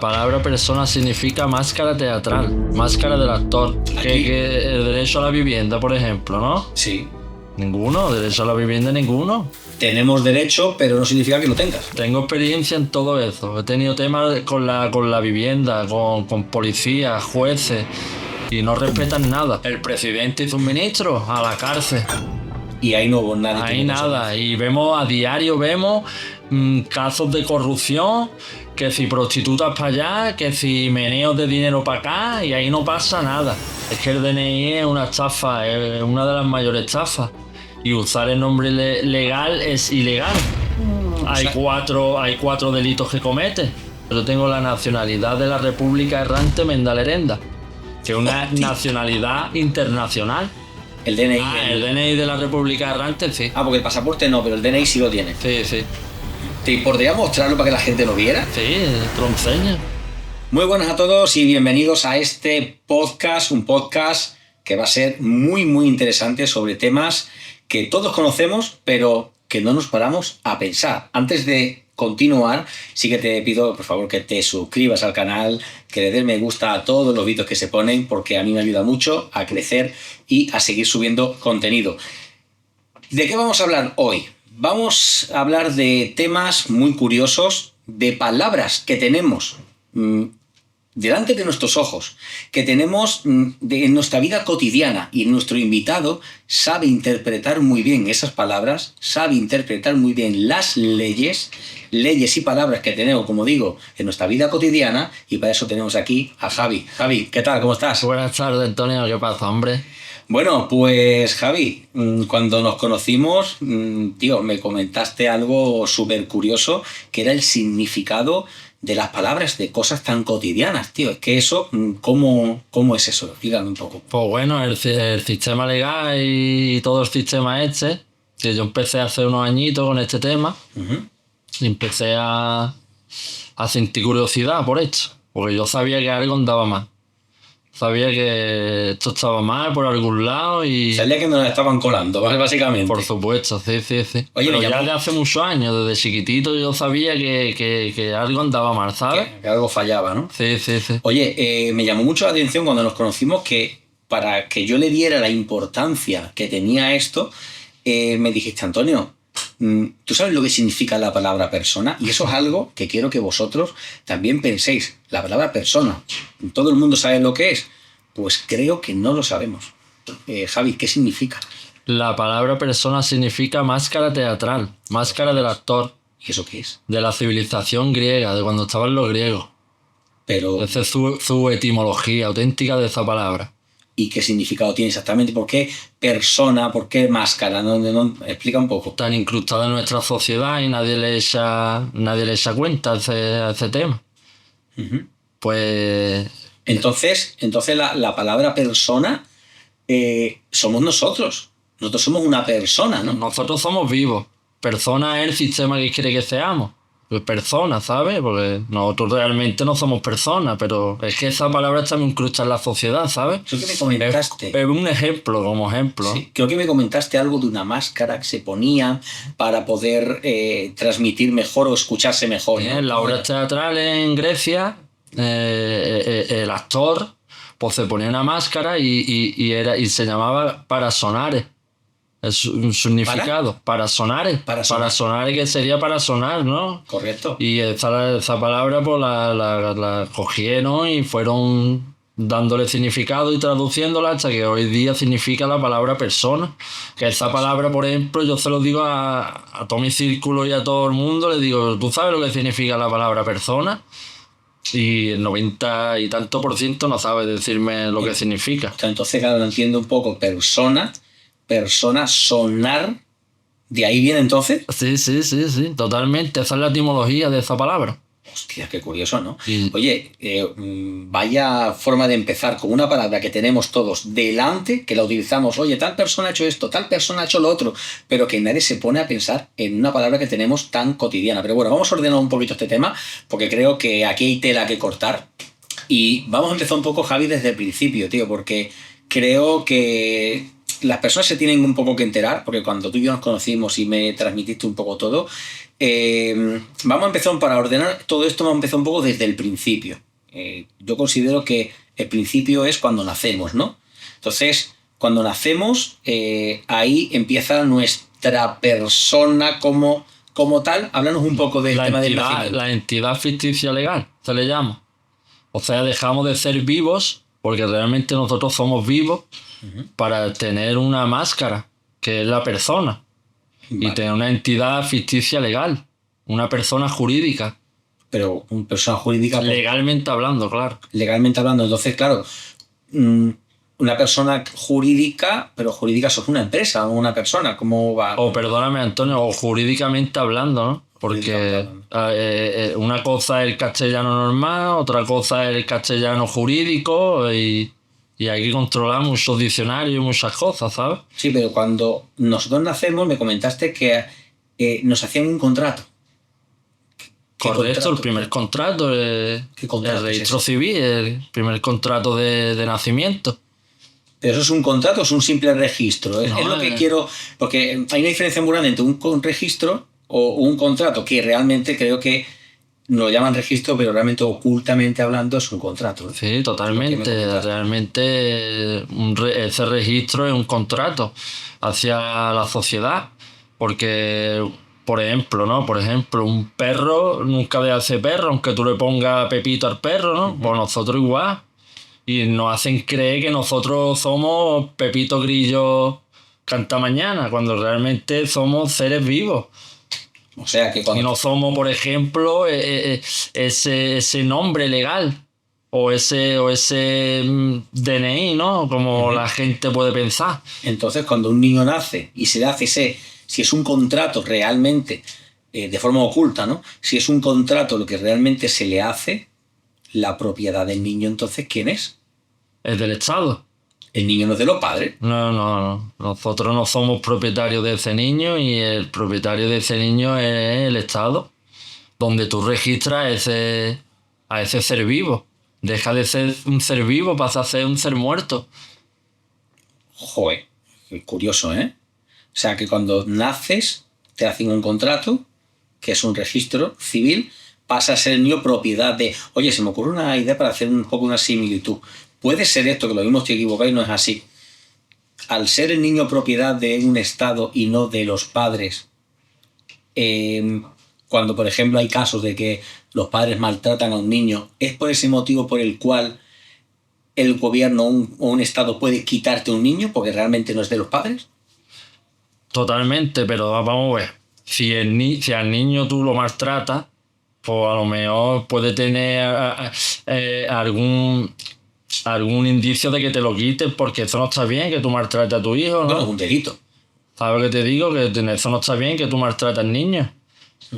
Palabra persona significa máscara teatral, máscara del actor. Que el derecho a la vivienda, por ejemplo, ¿no? Sí. Ninguno, derecho a la vivienda ninguno. Tenemos derecho, pero no significa que lo tengas. Tengo experiencia en todo eso. He tenido temas con la vivienda, con policías, jueces, y no respetan nada. El presidente y sus ministros a la cárcel. Y ahí no hubo nada. Ahí nada. Y vemos a diario, casos de corrupción, que si prostitutas para allá, que si meneos de dinero para acá, y ahí no pasa nada. Es que el DNI es una estafa, es una de las mayores estafas. Y usar el nombre legal es ilegal. Hay cuatro delitos que comete. Pero tengo la nacionalidad de la República Errante Mendalerenda, que es una nacionalidad internacional. El DNI. El DNI de la República Errante, sí. Porque el pasaporte no, pero el DNI sí lo tiene. Sí. ¿Te podría mostrarlo para que la gente lo viera? Sí, te lo enseño. Muy buenas a todos y bienvenidos a este podcast, un podcast que va a ser muy, muy interesante sobre temas que todos conocemos, pero que no nos paramos a pensar. Antes de continuar, sí que te pido, por favor, que te suscribas al canal, que le des me gusta a todos los vídeos que se ponen, porque a mí me ayuda mucho a crecer y a seguir subiendo contenido. ¿De qué vamos a hablar hoy? Vamos a hablar de temas muy curiosos, de palabras que tenemos delante de nuestros ojos, que tenemos en nuestra vida cotidiana, y nuestro invitado sabe interpretar muy bien esas palabras, sabe interpretar muy bien las leyes y palabras que tenemos, como digo, en nuestra vida cotidiana, y para eso tenemos aquí a Javi. Javi, ¿qué tal? ¿Cómo estás? Buenas tardes, Antonio. ¿Qué pasa, hombre? Bueno, pues Javi, cuando nos conocimos, tío, me comentaste algo súper curioso, que era el significado de las palabras, de cosas tan cotidianas, tío. Es que eso, ¿cómo es eso? Explícame un poco. Pues bueno, el sistema legal y todo el sistema que yo empecé hace unos añitos con este tema, y empecé a sentir curiosidad por esto, porque yo sabía que algo andaba mal. Sabía que esto estaba mal por algún lado y... Sabía que me lo estaban colando, básicamente. Por supuesto, sí. Oye, pero ya de hace muchos años, desde chiquitito, yo sabía que algo andaba mal, ¿sabes? Que algo fallaba, ¿no? Sí. Oye, me llamó mucho la atención cuando nos conocimos que para que yo le diera la importancia que tenía esto, me dijiste, Antonio, ¿tú sabes lo que significa la palabra persona? Y eso es algo que quiero que vosotros también penséis. La palabra persona, ¿todo el mundo sabe lo que es? Pues creo que no lo sabemos. Javi, ¿qué significa? La palabra persona significa máscara teatral, máscara del actor. ¿Y eso qué es? De la civilización griega, de cuando estaban los griegos. Pero... Esa es su etimología auténtica de esa palabra. ¿Y qué significado tiene exactamente? ¿Por qué persona? ¿Por qué máscara? No, explica un poco. Tan incrustada en nuestra sociedad y nadie le echa cuenta a ese tema. Uh-huh. Pues... Entonces la palabra persona somos nosotros. Nosotros somos una persona, ¿no? Nosotros somos vivos. Persona es el sistema que quiere que seamos. Pues persona, ¿sabes? Porque nosotros realmente no somos personas, pero es que esa palabra está muy incrustada en la sociedad, ¿sabes? Creo que me comentaste. Es un ejemplo, como ejemplo. Sí, creo que me comentaste algo de una máscara que se ponía para poder transmitir mejor o escucharse mejor, ¿no? En la obra teatral en Grecia, el actor pues se ponía una máscara y se llamaba parasonare. Es un significado. Parasonare, que sería para sonar, ¿no? Correcto. Y esa palabra pues la cogieron y fueron dándole significado y traduciéndola hasta que hoy día significa la palabra persona. Que esa palabra, por ejemplo, yo se lo digo a todo mi círculo y a todo el mundo, le digo, ¿tú sabes lo que significa la palabra persona? Y el 90 y tanto % no sabe decirme lo que significa. Entonces, claro, no entiendo un poco. Persona, sonar, ¿de ahí viene entonces? Sí, totalmente. Esa es la etimología de esa palabra. Hostia, qué curioso, ¿no? Sí. Oye, vaya forma de empezar con una palabra que tenemos todos delante, que la utilizamos, oye, tal persona ha hecho esto, tal persona ha hecho lo otro, pero que nadie se pone a pensar en una palabra que tenemos tan cotidiana. Pero bueno, vamos a ordenar un poquito este tema, porque creo que aquí hay tela que cortar. Y vamos a empezar un poco, Javi, desde el principio, tío, porque creo que las personas se tienen un poco que enterar, porque cuando tú y yo nos conocimos y me transmitiste un poco todo, vamos a empezar, para ordenar todo esto, vamos a empezar un poco desde el principio. Yo considero que el principio es cuando nacemos, ¿no? Entonces, cuando nacemos, ahí empieza nuestra persona como tal. Háblanos un poco del tema del nacimiento. La entidad ficticia legal, se le llama. O sea, dejamos de ser vivos, porque realmente nosotros somos vivos, para tener una máscara, que es la persona. Vale. Y tener una entidad ficticia legal, una persona jurídica. Pero una persona jurídica... Legalmente hablando, claro. Legalmente hablando. Entonces, claro, una persona jurídica, pero jurídica sos una empresa o una persona, ¿cómo va? O perdóname, Antonio, o jurídicamente hablando, ¿no? Porque una cosa es el castellano normal, otra cosa es el castellano jurídico y hay que controlar muchos diccionarios y muchas cosas, ¿sabes? Sí, pero cuando nosotros nacemos me comentaste que nos hacían un contrato. Correcto, el primer contrato, el registro civil, el primer contrato de nacimiento. ¿Pero eso es un contrato o es un simple registro? Es lo que quiero, porque hay una diferencia muy grande entre un registro o un contrato, que realmente creo que lo llaman registro, pero realmente ocultamente hablando es un contrato. Sí, totalmente. Realmente ese registro es un contrato hacia la sociedad, porque... Por ejemplo, ¿no? Por ejemplo, un perro nunca deja de ser perro, aunque tú le pongas Pepito al perro, ¿no? Pues nosotros igual. Y nos hacen creer que nosotros somos Pepito Grillo Cantamañana, cuando realmente somos seres vivos. O sea que cuando... Y no somos, por ejemplo, ese nombre legal o ese DNI, ¿no? Como la gente puede pensar. Entonces, cuando un niño nace y se le hace si es un contrato realmente, de forma oculta, ¿no? Si es un contrato lo que realmente se le hace, la propiedad del niño, entonces, ¿quién es? Es del Estado. El niño no es de los padres. No. Nosotros no somos propietarios de ese niño y el propietario de ese niño es el Estado, donde tú registras a ese ser vivo. Deja de ser un ser vivo, pasa a ser un ser muerto. Joder, qué curioso, ¿eh? O sea, que cuando naces te hacen un contrato, que es un registro civil, pasa a ser el niño propiedad de... Oye, se me ocurre una idea para hacer un poco una similitud. Puede ser esto, que lo mismo estoy equivocado y no es así. Al ser el niño propiedad de un Estado y no de los padres, cuando, por ejemplo, hay casos de que los padres maltratan a un niño, ¿es por ese motivo por el cual el gobierno o un Estado puede quitarte un niño porque realmente no es de los padres? Totalmente, pero vamos a ver. Si al niño tú lo maltratas, pues a lo mejor puede tener algún indicio de que te lo quiten, porque eso no está bien, que tú maltrates a tu hijo, ¿no? Bueno, es un delito. ¿Sabes lo que te digo? Que eso no está bien, que tú maltratas al niño.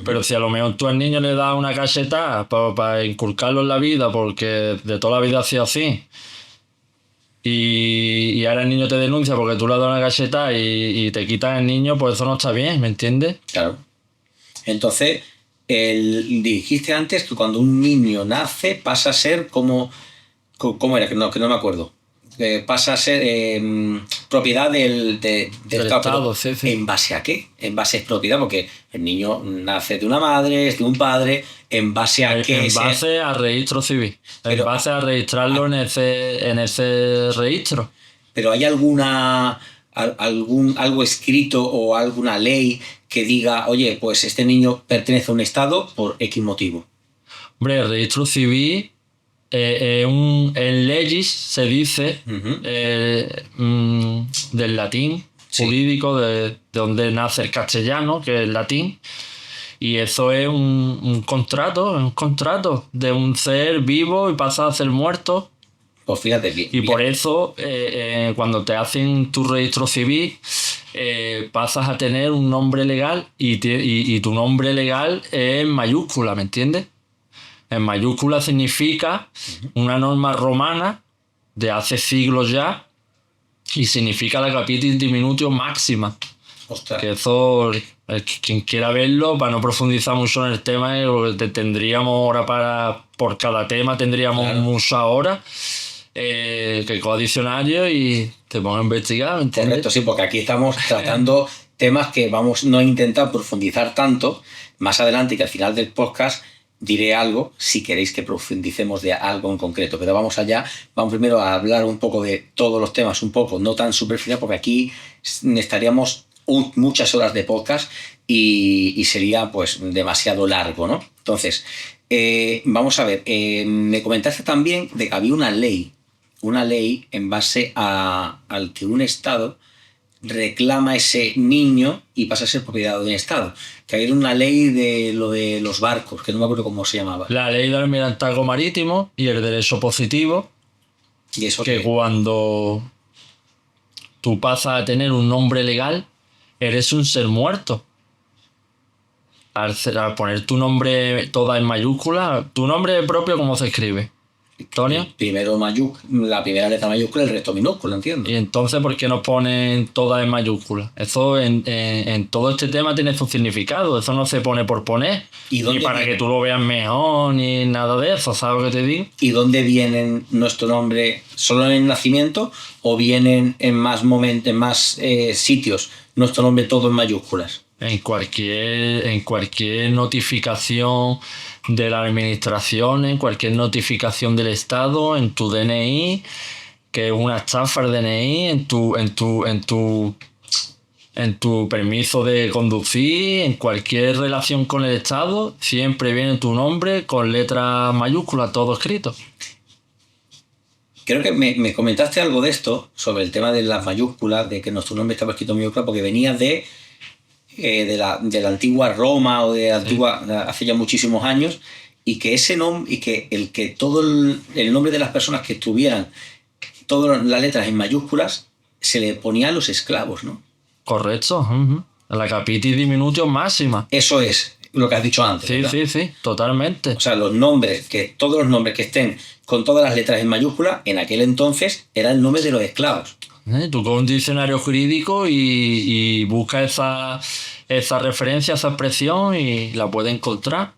Pero si a lo mejor tú al niño le das una cachetada para inculcarlo en la vida, porque de toda la vida ha sido así, y ahora el niño te denuncia porque tú le has dado una cachetada y te quitas el niño, pues eso no está bien, ¿me entiendes? Claro. Entonces, dijiste antes que cuando un niño nace pasa a ser como... ¿Cómo era? Que no me acuerdo. Pasa a ser propiedad del Estado. Sí. ¿En base a qué? En base a propiedad, porque el niño nace de una madre, es de un padre, ¿en base a qué? En base al registro civil. En base a registrarlo en ese registro. Pero ¿hay algo escrito o alguna ley que diga, oye, pues este niño pertenece a un Estado por X motivo? Hombre, el registro civil... en legis se dice del latín jurídico, de donde nace el castellano, que es el latín, y eso es un contrato de un ser vivo y pasa a ser muerto. Pues fíjate bien. Y por eso cuando te hacen tu registro civil pasas a tener un nombre legal y tu nombre legal es en mayúscula, ¿me entiendes? En mayúscula significa una norma romana de hace siglos ya y significa la capitis diminutio máxima. Ostras. Que eso, quien quiera verlo, para no profundizar mucho en el tema, tendríamos hora por cada tema tendríamos muchas horas. que coja diccionario y te ponga a investigar, ¿me entiendes? Correcto, sí, porque aquí estamos tratando temas que vamos no a intentar profundizar tanto. Más adelante, que al final del podcast diré algo, si queréis que profundicemos de algo en concreto. Pero vamos allá, vamos primero a hablar un poco de todos los temas, un poco, no tan superficial, porque aquí estaríamos muchas horas de podcast y sería pues demasiado largo, ¿no? Entonces, vamos a ver, me comentaste también de que había una ley en base al que un Estado reclama ese niño y pasa a ser propiedad de un Estado. Que hay una ley de lo de los barcos, que no me acuerdo cómo se llamaba. La ley del almirantazgo marítimo y el derecho positivo, ¿Y eso que qué? cuando tú pasas a tener un nombre legal, eres un ser muerto. Al poner tu nombre toda en mayúscula, tu nombre propio, ¿cómo se escribe? Antonio. Primero la primera letra mayúscula y el resto minúscula, entiendo. Y entonces, ¿por qué nos ponen todas en mayúscula? Eso en todo este tema tiene su significado. Eso no se pone por poner. ¿Y dónde Ni para viene? que tú lo veas mejor, ni nada de eso. ¿Sabes lo que te digo? ¿Y dónde vienen nuestro nombre? ¿Solo en el nacimiento o vienen en más momentos, en más sitios nuestro nombre todo en mayúsculas? En cualquier notificación de la administración, en cualquier notificación del Estado, en tu DNI, que es una estafa el DNI, en tu permiso de conducir, en cualquier relación con el Estado, siempre viene tu nombre con letras mayúsculas, todo escrito. Creo que me comentaste algo de esto, sobre el tema de las mayúsculas, de que nuestro nombre estaba escrito en mayúsculas, porque venía de la antigua Roma o de la antigua, hace ya muchísimos años, y que ese nombre, y que todo el nombre de las personas que tuvieran todas las letras en mayúsculas se le ponía a los esclavos, ¿no? Correcto. Uh-huh. La capitis diminutio máxima. Eso es lo que has dicho antes. Sí, ¿verdad? sí, totalmente. O sea, todos los nombres que estén con todas las letras en mayúsculas, en aquel entonces era el nombre de los esclavos. Tú con un diccionario jurídico y buscas esa referencia, esa expresión y la puedes encontrar.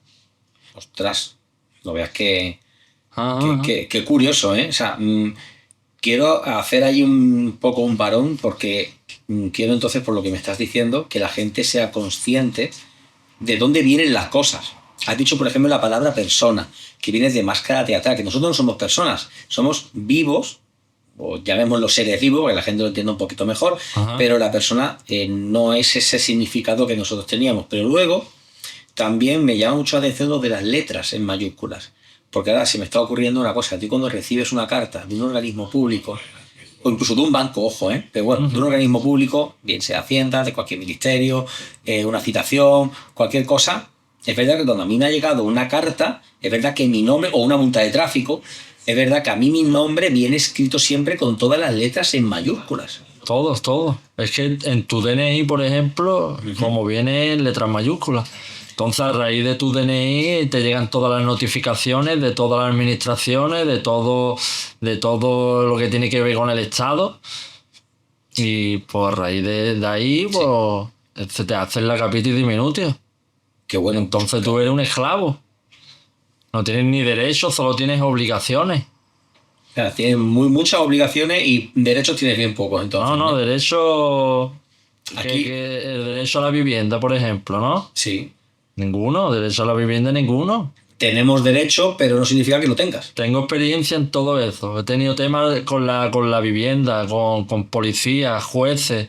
Ostras, no veas que Ajá. qué curioso, ¿eh? O sea, quiero hacer ahí un poco un parón porque quiero entonces, por lo que me estás diciendo, que la gente sea consciente de dónde vienen las cosas. Has dicho, por ejemplo, la palabra persona, que viene de máscara teatral, que nosotros no somos personas, somos vivos, o llamémoslo seres vivos, para que la gente lo entienda un poquito mejor, Ajá. pero la persona no es ese significado que nosotros teníamos. Pero luego también me llama mucho la atención lo de las letras en mayúsculas, porque ahora se me está ocurriendo una cosa. A ti, cuando recibes una carta de un organismo público, o incluso de un banco, ojo, pero bueno, de un organismo público, bien sea Hacienda, de cualquier ministerio, una citación, cualquier cosa, es verdad que cuando a mí me ha llegado una carta, es verdad que mi nombre, o una multa de tráfico, es verdad que a mí mi nombre viene escrito siempre con todas las letras en mayúsculas. Todos. Es que en tu DNI, por ejemplo, como viene en letras mayúsculas. Entonces, a raíz de tu DNI te llegan todas las notificaciones de todas las administraciones, de todo lo que tiene que ver con el Estado. Y pues a raíz de ahí, pues se te hace la capitis diminutio. Qué bueno. Entonces tú eres un esclavo. No tienes ni derechos, solo tienes obligaciones. O sea, tienes muchas obligaciones y derechos tienes bien pocos, entonces. No, derecho... Aquí. el derecho a la vivienda, por ejemplo, ¿no? Sí. Ninguno, derecho a la vivienda ninguno. Tenemos derecho, pero no significa que lo tengas. Tengo experiencia en todo eso. He tenido temas con la vivienda, con policías, jueces,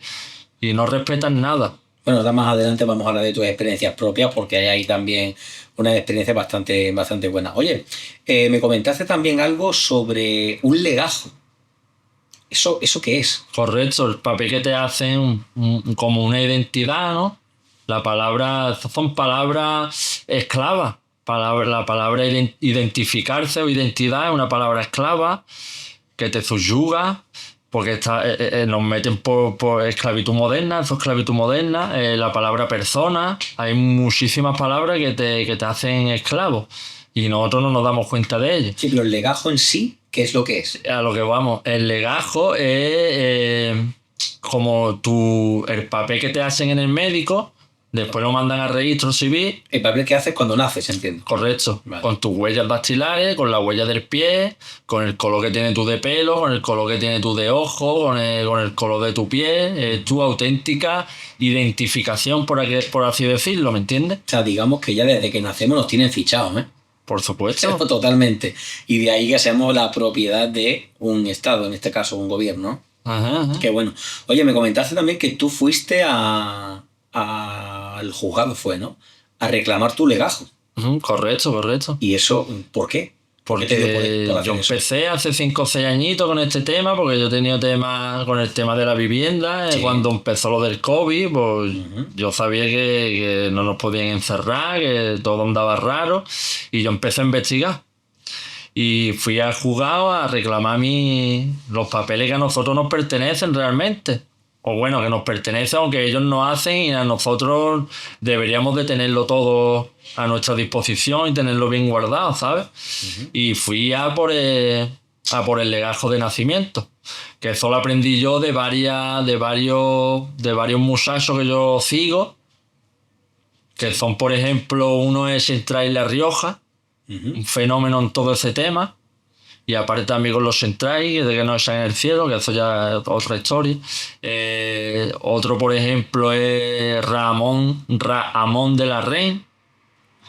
y no respetan nada. Bueno, más adelante vamos a hablar de tus experiencias propias, porque hay ahí también una experiencia bastante, bastante buena. Oye, me comentaste también algo sobre un legajo. ¿Eso qué es? Correcto, el papel que te hacen como una identidad, ¿no? La palabra, son palabras esclavas. La palabra identificarse o identidad es una palabra esclava que te subyuga, porque nos meten por esclavitud moderna, eso es esclavitud moderna. La palabra persona, hay muchísimas palabras que te hacen esclavo y nosotros no nos damos cuenta de ello. Sí, pero el legajo en sí, ¿qué es lo que es? A lo que vamos, el legajo es como el papel que te hacen en el médico Después lo mandan a registro civil. El papel que haces cuando naces, entiendo. Correcto. Vale. Con tus huellas dactilares, con la huella del pie, con el color que tienes tú de pelo, con el color que tienes tú de ojo, con el color de tu pie, tu auténtica identificación, por así decirlo, ¿me entiendes? O sea, digamos que ya desde que nacemos nos tienen fichados, ¿eh? Por supuesto. Totalmente. Y de ahí que seamos la propiedad de un Estado, en este caso un gobierno. Ajá. Qué bueno. Oye, me comentaste también que tú fuiste al juzgado, ¿no? A reclamar tu legajo. Correcto. ¿Y eso por qué? ¿Qué te dio Porque por hacer yo eso? empecé hace 5 o 6 añitos con este tema, porque yo he tenido temas con el tema de la vivienda. Sí. Cuando empezó lo del COVID, pues Ujú. yo sabía que no nos podían encerrar, que todo andaba raro, y yo empecé a investigar. Y fui al juzgado a reclamar los papeles que a nosotros nos pertenecen realmente. O bueno, que nos pertenecen, aunque ellos no hacen, y a nosotros deberíamos de tenerlo todo a nuestra disposición y tenerlo bien guardado, ¿sabes? Ujú. Y fui a por el legajo de nacimiento, que eso lo aprendí yo de varios muchachos que yo sigo, que son, por ejemplo, uno es Central y La Rioja, Ujú. un fenómeno en todo ese tema. Y aparte también con los Centrais, de que no están en el cielo, que eso ya es otra historia. Otro, por ejemplo, es Ramón de la Reina.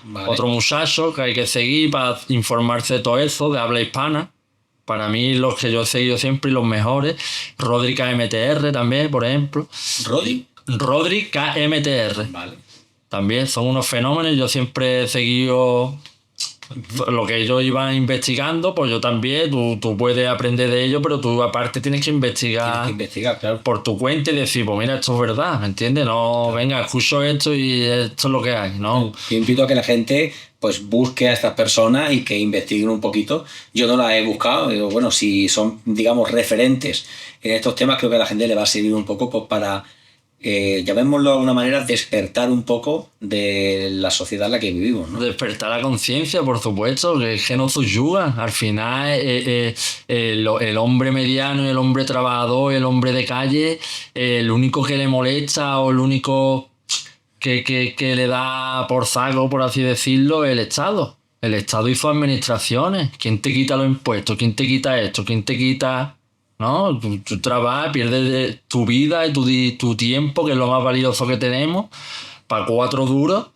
Vale. Otro muchacho que hay que seguir para informarse de todo eso, de habla hispana. Para mí, los que yo he seguido siempre y los mejores. Rodri KMTR también, por ejemplo. Rodri KMTR. Vale. También son unos fenómenos. Yo siempre he seguido lo que ellos iban investigando, pues yo también. Tú puedes aprender de ello, pero tú aparte tienes que investigar. Tienes que investigar, claro. Por tu cuenta y decir, pues mira, esto es verdad, ¿me entiendes? No, venga, escucho esto y esto es lo que hay, ¿no? Yo invito a que la gente pues busque a estas personas y que investiguen un poquito. Yo no las he buscado, pero bueno, si son, digamos, referentes en estos temas, creo que a la gente le va a servir un poco pues, para, llamémoslo de alguna manera, despertar un poco de la sociedad en la que vivimos, ¿no? Despertar la conciencia, por supuesto, que es que no subyuga. Al final, el hombre mediano y el hombre trabajador y el hombre de calle, el único que le molesta o el único que le da por saco, por así decirlo, es el Estado. El Estado y sus administraciones. ¿Quién te quita los impuestos? ¿Quién te quita esto? ¿Quién te quita...? ¿No? Tú trabajas, pierdes tu vida y tu tiempo, que es lo más valioso que tenemos, para 4 duros.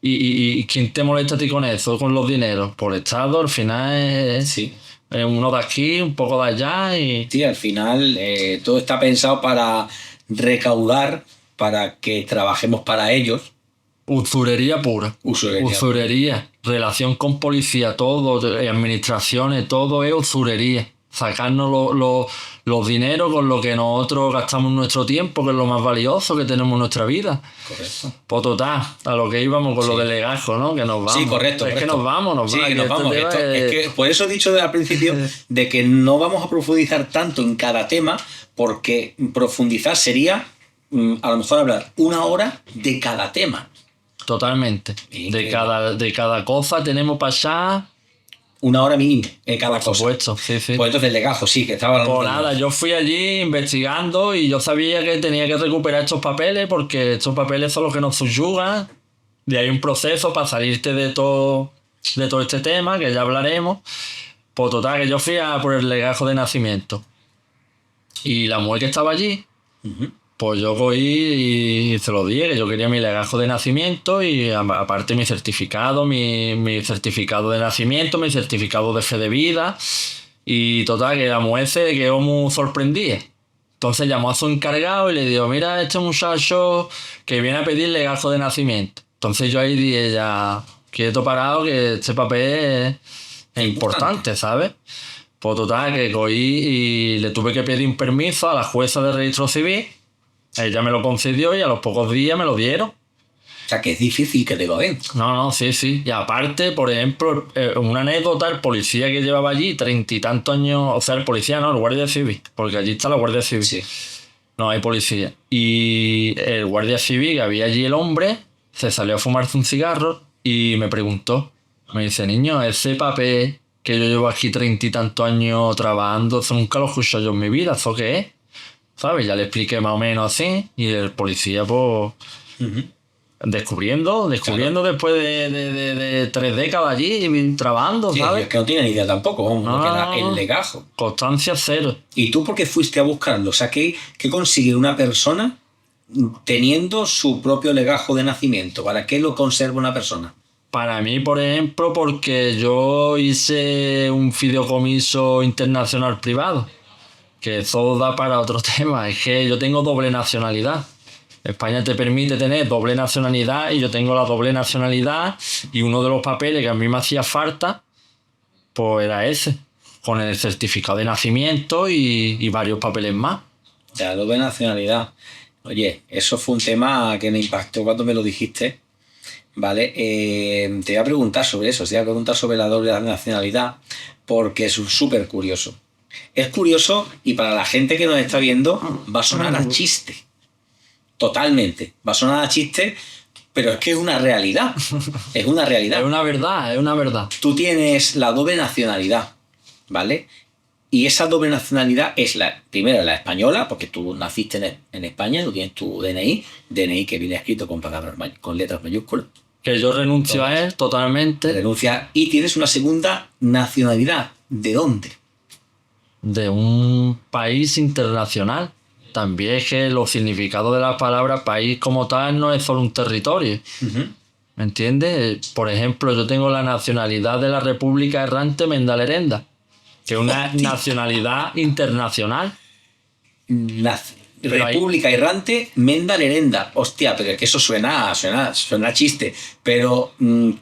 ¿Y quién te molesta a ti con eso, con los dineros? Por el Estado, al final es Sí. uno de aquí, un poco de allá y... Sí, al final todo está pensado para recaudar, para que trabajemos para ellos. Usurería pura. Usurería. Relación con policía, todo, administraciones, todo es usurería. Sacarnos los dineros con lo que nosotros gastamos nuestro tiempo, que es lo más valioso que tenemos en nuestra vida. Correcto. Pues total, a lo que íbamos con Sí. lo del legajo, ¿no? Que nos vamos. Sí, correcto. Es que nos vamos. Sí, que nos este vamos. tema Es que por eso he dicho al principio de que no vamos a profundizar tanto en cada tema, porque profundizar sería a lo mejor hablar 1 hora de cada tema. Totalmente. Y De que- cada cosa tenemos para allá. 1 hora mínimo en cada Por cosa. supuesto, sí. Pues entonces el legajo, sí, que estaba hablando. Pues nada, yo fui allí investigando y yo sabía que tenía que recuperar estos papeles porque estos papeles son los que nos subyugan. De ahí un proceso para salirte de todo este tema, que ya hablaremos. Pues total, que yo fui a por el legajo de nacimiento. Y la mujer que estaba allí, Ujú. pues yo cogí y se lo dije, que yo quería mi legajo de nacimiento y aparte mi certificado, mi certificado de nacimiento, mi certificado de fe de vida. Y total, que la mujer se quedó muy sorprendida. Entonces llamó a su encargado y le dijo, mira, este muchacho que viene a pedir legajo de nacimiento. Entonces yo ahí dije, ya, quieto parado, que este papel es importante, ¿sabes? Pues total, que cogí y le tuve que pedir un permiso a la jueza de registro civil. Ella me lo concedió y a los pocos días me lo dieron. O sea, que es difícil que te lo den. No, sí. Y aparte, por ejemplo, una anécdota, el policía que llevaba allí 30 y tantos años, o sea, el policía no, el guardia civil, porque allí está la guardia civil. Sí. No hay policía. Y el guardia civil que había allí, el hombre, se salió a fumarse un cigarro y me preguntó, me dice, niño, ese papel que yo llevo aquí 30 y tantos años trabajando, eso nunca lo he escuchado yo en mi vida, ¿eso qué es? ¿Sabes? Ya le expliqué más o menos así y el policía, pues... Ujú. Descubriendo después de 3 décadas allí trabajando, Sí, ¿sabes? es que no tiene ni idea tampoco, vamos, lo que era No. el legajo. Constancia cero. ¿Y tú por qué fuiste a buscarlo? O sea, ¿qué consigue una persona teniendo su propio legajo de nacimiento? ¿Para qué lo conserva una persona? Para mí, por ejemplo, porque yo hice un fideicomiso internacional privado, que eso da para otro tema. Es que yo tengo doble nacionalidad. España te permite tener doble nacionalidad y yo tengo la doble nacionalidad y uno de los papeles que a mí me hacía falta, pues era ese, con el certificado de nacimiento y varios papeles más. De la doble nacionalidad. Oye, eso fue un tema que me impactó cuando me lo dijiste, ¿vale? Te voy a preguntar sobre eso, te voy a preguntar sobre la doble nacionalidad, porque es súper curioso. Es curioso y para la gente que nos está viendo va a sonar a chiste. Totalmente. Va a sonar a chiste, pero es que es una realidad. Es una realidad. Es una verdad. Tú tienes la doble nacionalidad, ¿vale? Y esa doble nacionalidad es primero la española, porque tú naciste en España, tú tienes tu DNI que viene escrito con letras mayúsculas. Que yo renuncio a él totalmente. Renuncia y tienes una segunda nacionalidad. ¿De dónde? De un país internacional. También es que los significados de la palabra país como tal no es solo un territorio. Uh-huh. ¿Me entiendes? Por ejemplo, yo tengo la nacionalidad de la República Errante Mendalerenda, que es una nacionalidad internacional. Pero República Errante Mendalerenda. Hostia, pero es que eso suena a chiste. Pero,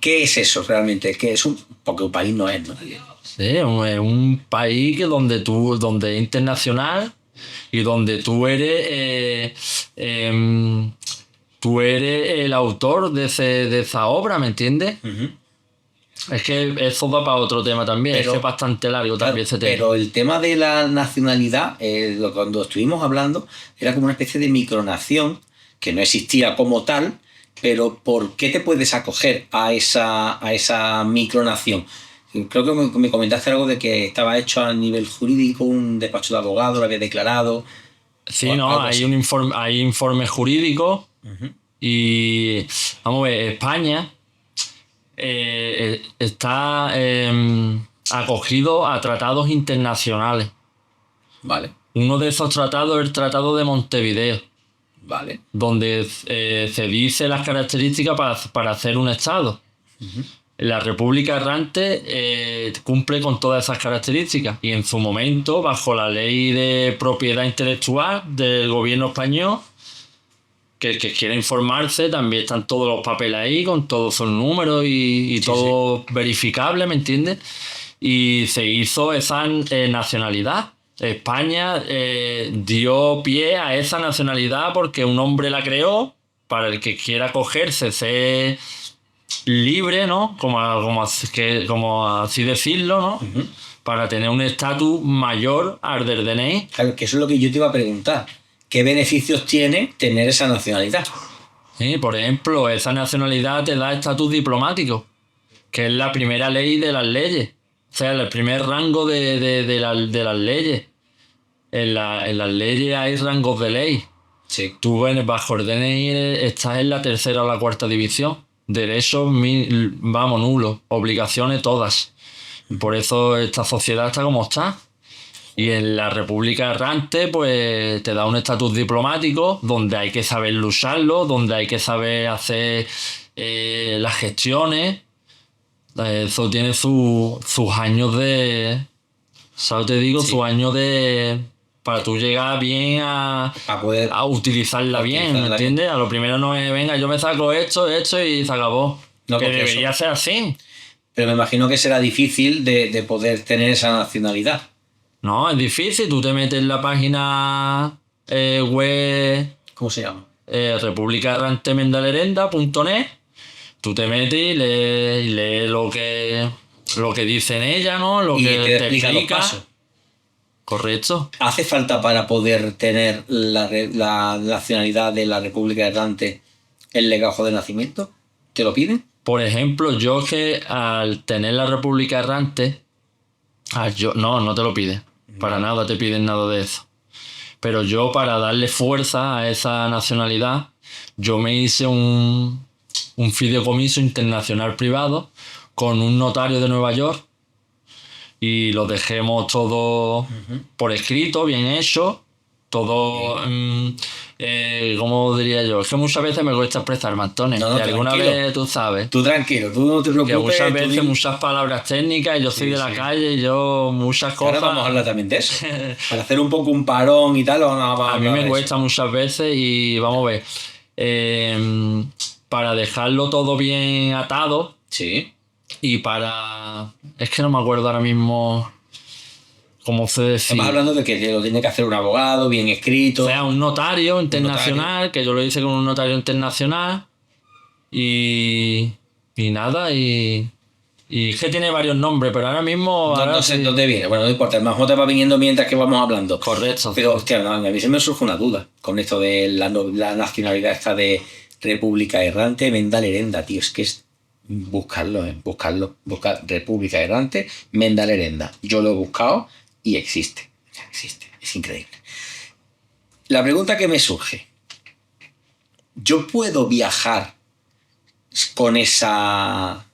¿qué es eso realmente? ¿Qué es porque un país no es, ¿no? Sí, es un país donde es internacional y donde tú eres el autor de esa obra, ¿me entiendes? Uh-huh. Es que eso da para otro tema también, es que es bastante largo también ese tema. Pero el tema de la nacionalidad, cuando estuvimos hablando, era como una especie de micronación que no existía como tal, pero ¿por qué te puedes acoger a esa micronación? Creo que me comentaste algo de que estaba hecho a nivel jurídico, un despacho de abogado lo había declarado. Sí, no, hay informes jurídicos. Uh-huh. Y vamos a ver, España está acogido a tratados internacionales. Vale. Uno de esos tratados es el Tratado de Montevideo. Vale. Donde se dice las características para hacer un Estado. Uh-huh. La República Errante cumple con todas esas características y en su momento, bajo la ley de propiedad intelectual del gobierno español, que quiera informarse, también están todos los papeles ahí con todos sus números y sí, todo sí, verificable, ¿me entiendes? Y se hizo esa nacionalidad. España dio pie a esa nacionalidad porque un hombre la creó para el que quiera acogerse, ser libre, ¿no? Como así decirlo, ¿no? Uh-huh. Para tener un estatus mayor al del DNI. Claro, que eso es lo que yo te iba a preguntar. ¿Qué beneficios tiene tener esa nacionalidad? Sí, por ejemplo, esa nacionalidad te da estatus diplomático, que es la primera ley de las leyes. O sea, el primer rango de las leyes. En las leyes hay rangos de ley. Sí. Tú bajo el DNI estás en la tercera o la cuarta división. Derechos, nulos. Obligaciones, todas. Por eso esta sociedad está como está. Y en la República Errante, pues te da un estatus diplomático donde hay que saber usarlo, donde hay que saber hacer las gestiones. Eso tiene sus años de... ¿Sabes? Te digo, sí, sus años de... Para tú llegar bien a utilizarla bien, ¿me entiendes? A lo primero no es, venga, yo me saco esto y se acabó. No, que debería ser así. Pero me imagino que será difícil de poder tener esa nacionalidad. No, es difícil. Tú te metes en la página web... ¿Cómo se llama? republicaerrantemendalerenda.net. Tú te metes y lees lo que dice en ella, ¿no? Lo que te explica. Los pasos. Correcto. ¿Hace falta para poder tener la nacionalidad de la República Errante el legajo de nacimiento? ¿Te lo piden? Por ejemplo, yo que al tener la República Errante... no te lo piden. Para nada te piden nada de eso. Pero yo, para darle fuerza a esa nacionalidad, yo me hice un fideicomiso internacional privado con un notario de Nueva York y lo dejemos todo por escrito, bien hecho, todo, ¿cómo diría yo? Es que muchas veces me cuesta expresarme, Antonio. No, y alguna tranquilo. vez, tú sabes, Tú tranquilo, tú no te que preocupes. muchas veces muchas palabras técnicas, yo soy de la calle y yo muchas Ahora cosas... vamos a hablar también de eso. Para hacer un poco un parón y tal, vamos A mí hablar me de cuesta eso. muchas veces y vamos a ver, para dejarlo todo bien atado Sí. y para... Es que no me acuerdo ahora mismo cómo se decía. Estamos hablando de que lo tiene que hacer un abogado, bien escrito. O sea, un notario internacional, que yo lo hice con un notario internacional y nada, y es que tiene varios nombres, pero ahora mismo... No, ahora no sé sí. dónde viene. Bueno, no importa, el mejor te va viniendo mientras que vamos hablando. Correcto. Pero, hostia, no, a mí se me surge una duda con esto de la nacionalidad esta de República Errante, Menda Lerenda, tío. Es que es buscarlo, buscarlo. Buscar República Errante, Menda Lerenda. Yo lo he buscado y existe. O sea, existe. Es increíble. La pregunta que me surge. ¿Yo puedo viajar con esa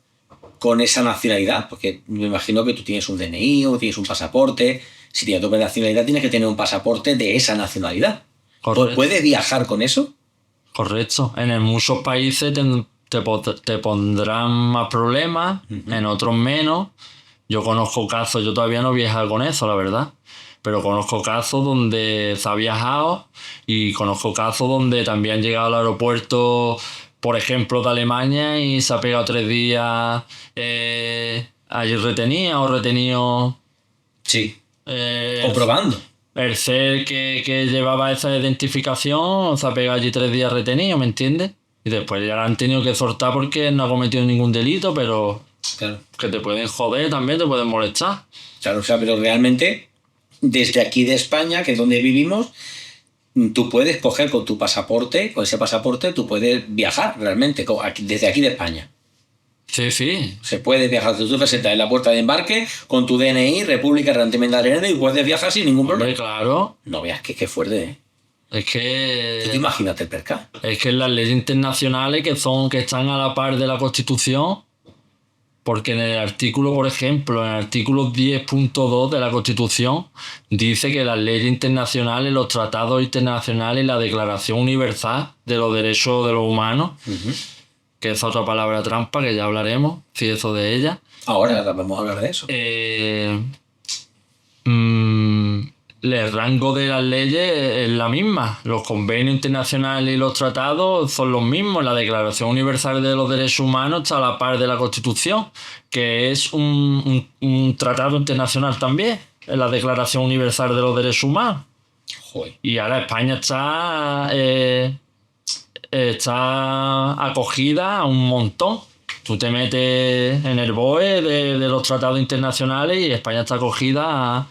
nacionalidad? Porque me imagino que tú tienes un DNI o tienes un pasaporte. Si tienes doble nacionalidad, tienes que tener un pasaporte de esa nacionalidad. Correcto. ¿Puedes viajar con eso? Correcto. En muchos países te pondrán más problemas, en otros menos. Yo conozco casos, yo todavía no he viajado con eso, la verdad. Pero conozco casos donde se ha viajado y conozco casos donde también han llegado al aeropuerto, por ejemplo, de Alemania y se ha pegado 3 días allí retenido. Sí. eh, Comprobando. el ser que llevaba esa identificación se ha pegado allí 3 días retenido, ¿me entiendes? Y después ya la han tenido que soltar porque no ha cometido ningún delito, pero Claro. que te pueden joder también, te pueden molestar. Claro, o sea, pero realmente, desde aquí de España, que es donde vivimos, tú puedes coger con tu pasaporte, con ese pasaporte, tú puedes viajar realmente desde aquí de España. Sí, sí. Se puede viajar, tú te presentas en la puerta de embarque con tu DNI, República Errante Menda Lerenda, y puedes viajar sin ningún Hombre, problema. claro. No veas que fuerte, ¿eh? Es Tú te que imagínate el percal. las leyes internacionales que están a la par de la Constitución, porque en el artículo, por ejemplo, en el artículo 10.2 de la Constitución, dice que las leyes internacionales, los tratados internacionales y la Declaración Universal de los Derechos de los Humanos, que es otra palabra trampa que ya hablaremos, si eso de ella, Ahora vamos a hablar de eso. el rango de las leyes es la misma. Los convenios internacionales y los tratados son los mismos. La Declaración Universal de los Derechos Humanos está a la par de la Constitución, que es un tratado internacional también, es la Declaración Universal de los Derechos Humanos. Joder. Y ahora España está acogida a un montón. Tú te metes en el BOE de los tratados internacionales y España está acogida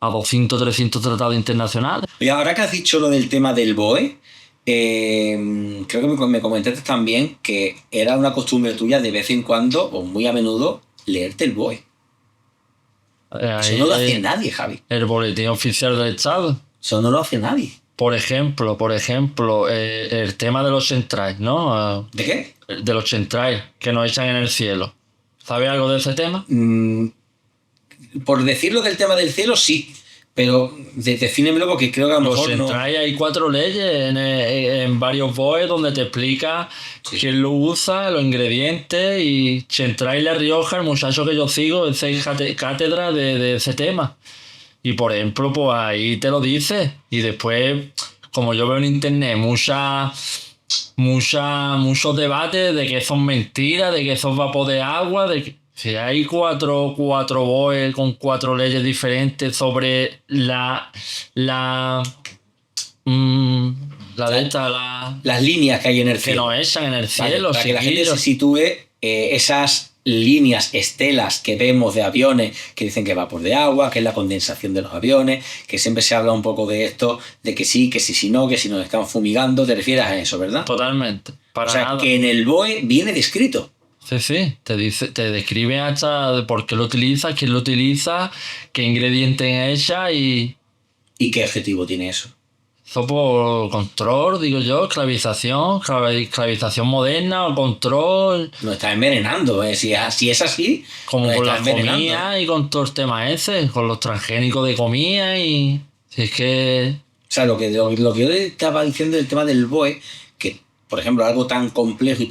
a 200, 300 tratados internacionales. Y ahora que has dicho lo del tema del BOE, creo que me comentaste también que era una costumbre tuya de vez en cuando, o muy a menudo, leerte el BOE. Eso no lo hace nadie, Javi. El boletín oficial del Estado. Eso no lo hace nadie. Por ejemplo, el tema de los chemtrails, ¿no? ¿De qué? De los chemtrails que nos echan en el cielo. ¿Sabes algo de ese tema? Por decirlo del tema del cielo, sí. Pero defínemelo porque creo que a lo Los mejor no. chemtrails hay 4 leyes en varios BOE donde te explica quién lo usa, los ingredientes y Chemtrails La Rioja, el muchacho que yo sigo, es cátedra de ese tema. Y por ejemplo, pues ahí te lo dice. Y después, como yo veo en internet muchos debates de que son mentiras, de que son vapor de agua, de que si hay cuatro BOE con 4 leyes diferentes sobre las líneas que hay en el que cielo. nos echan en el Vale, cielo. para que la gente se sitúe, esas líneas, estelas que vemos de aviones que dicen que vapor de agua, que es la condensación de los aviones, que siempre se habla un poco de esto, de que sí, que sí, si no, que si nos están fumigando, te refieres a eso, ¿verdad? Totalmente. O sea, que en el BOE viene descrito. Sí, te describe hasta de por qué lo utiliza, quién lo utiliza, qué ingredientes echa y ¿Y qué objetivo tiene eso? Eso por control, digo yo, esclavización moderna o control, Nos está envenenando, ¿eh? Si es así, como nos con está las envenenando. comidas y con todo el tema ese, con los transgénicos de comida y... Si es que... O sea, lo que yo estaba diciendo del tema del BOE, que, por ejemplo, algo tan complejo y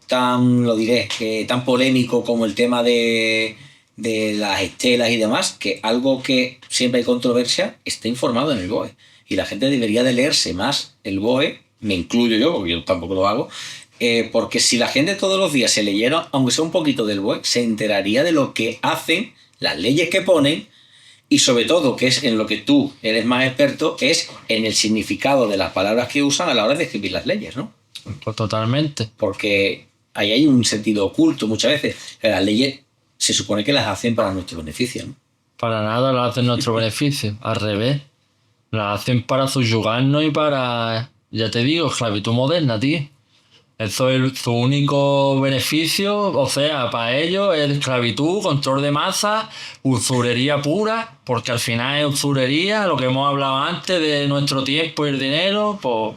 lo diré, tan polémico como el tema de las estelas y demás, que algo que siempre hay controversia, está informado en el BOE. Y la gente debería de leerse más el BOE, me incluyo yo, porque yo tampoco lo hago, porque si la gente todos los días se leyera, aunque sea un poquito del BOE, se enteraría de lo que hacen, las leyes que ponen, y sobre todo, que es en lo que tú eres más experto, es en el significado de las palabras que usan a la hora de escribir las leyes, ¿no? Pues totalmente. Porque ahí hay un sentido oculto muchas veces. Las leyes se supone que las hacen para nuestro beneficio, ¿no? Para nada lo hacen nuestro beneficio, al revés. Lo hacen para subyugarnos y para, ya te digo, esclavitud moderna, tío. Eso es su único beneficio, o sea, para ellos es esclavitud, control de masa, usurería pura, porque al final es usurería, lo que hemos hablado antes de nuestro tiempo y el dinero, pues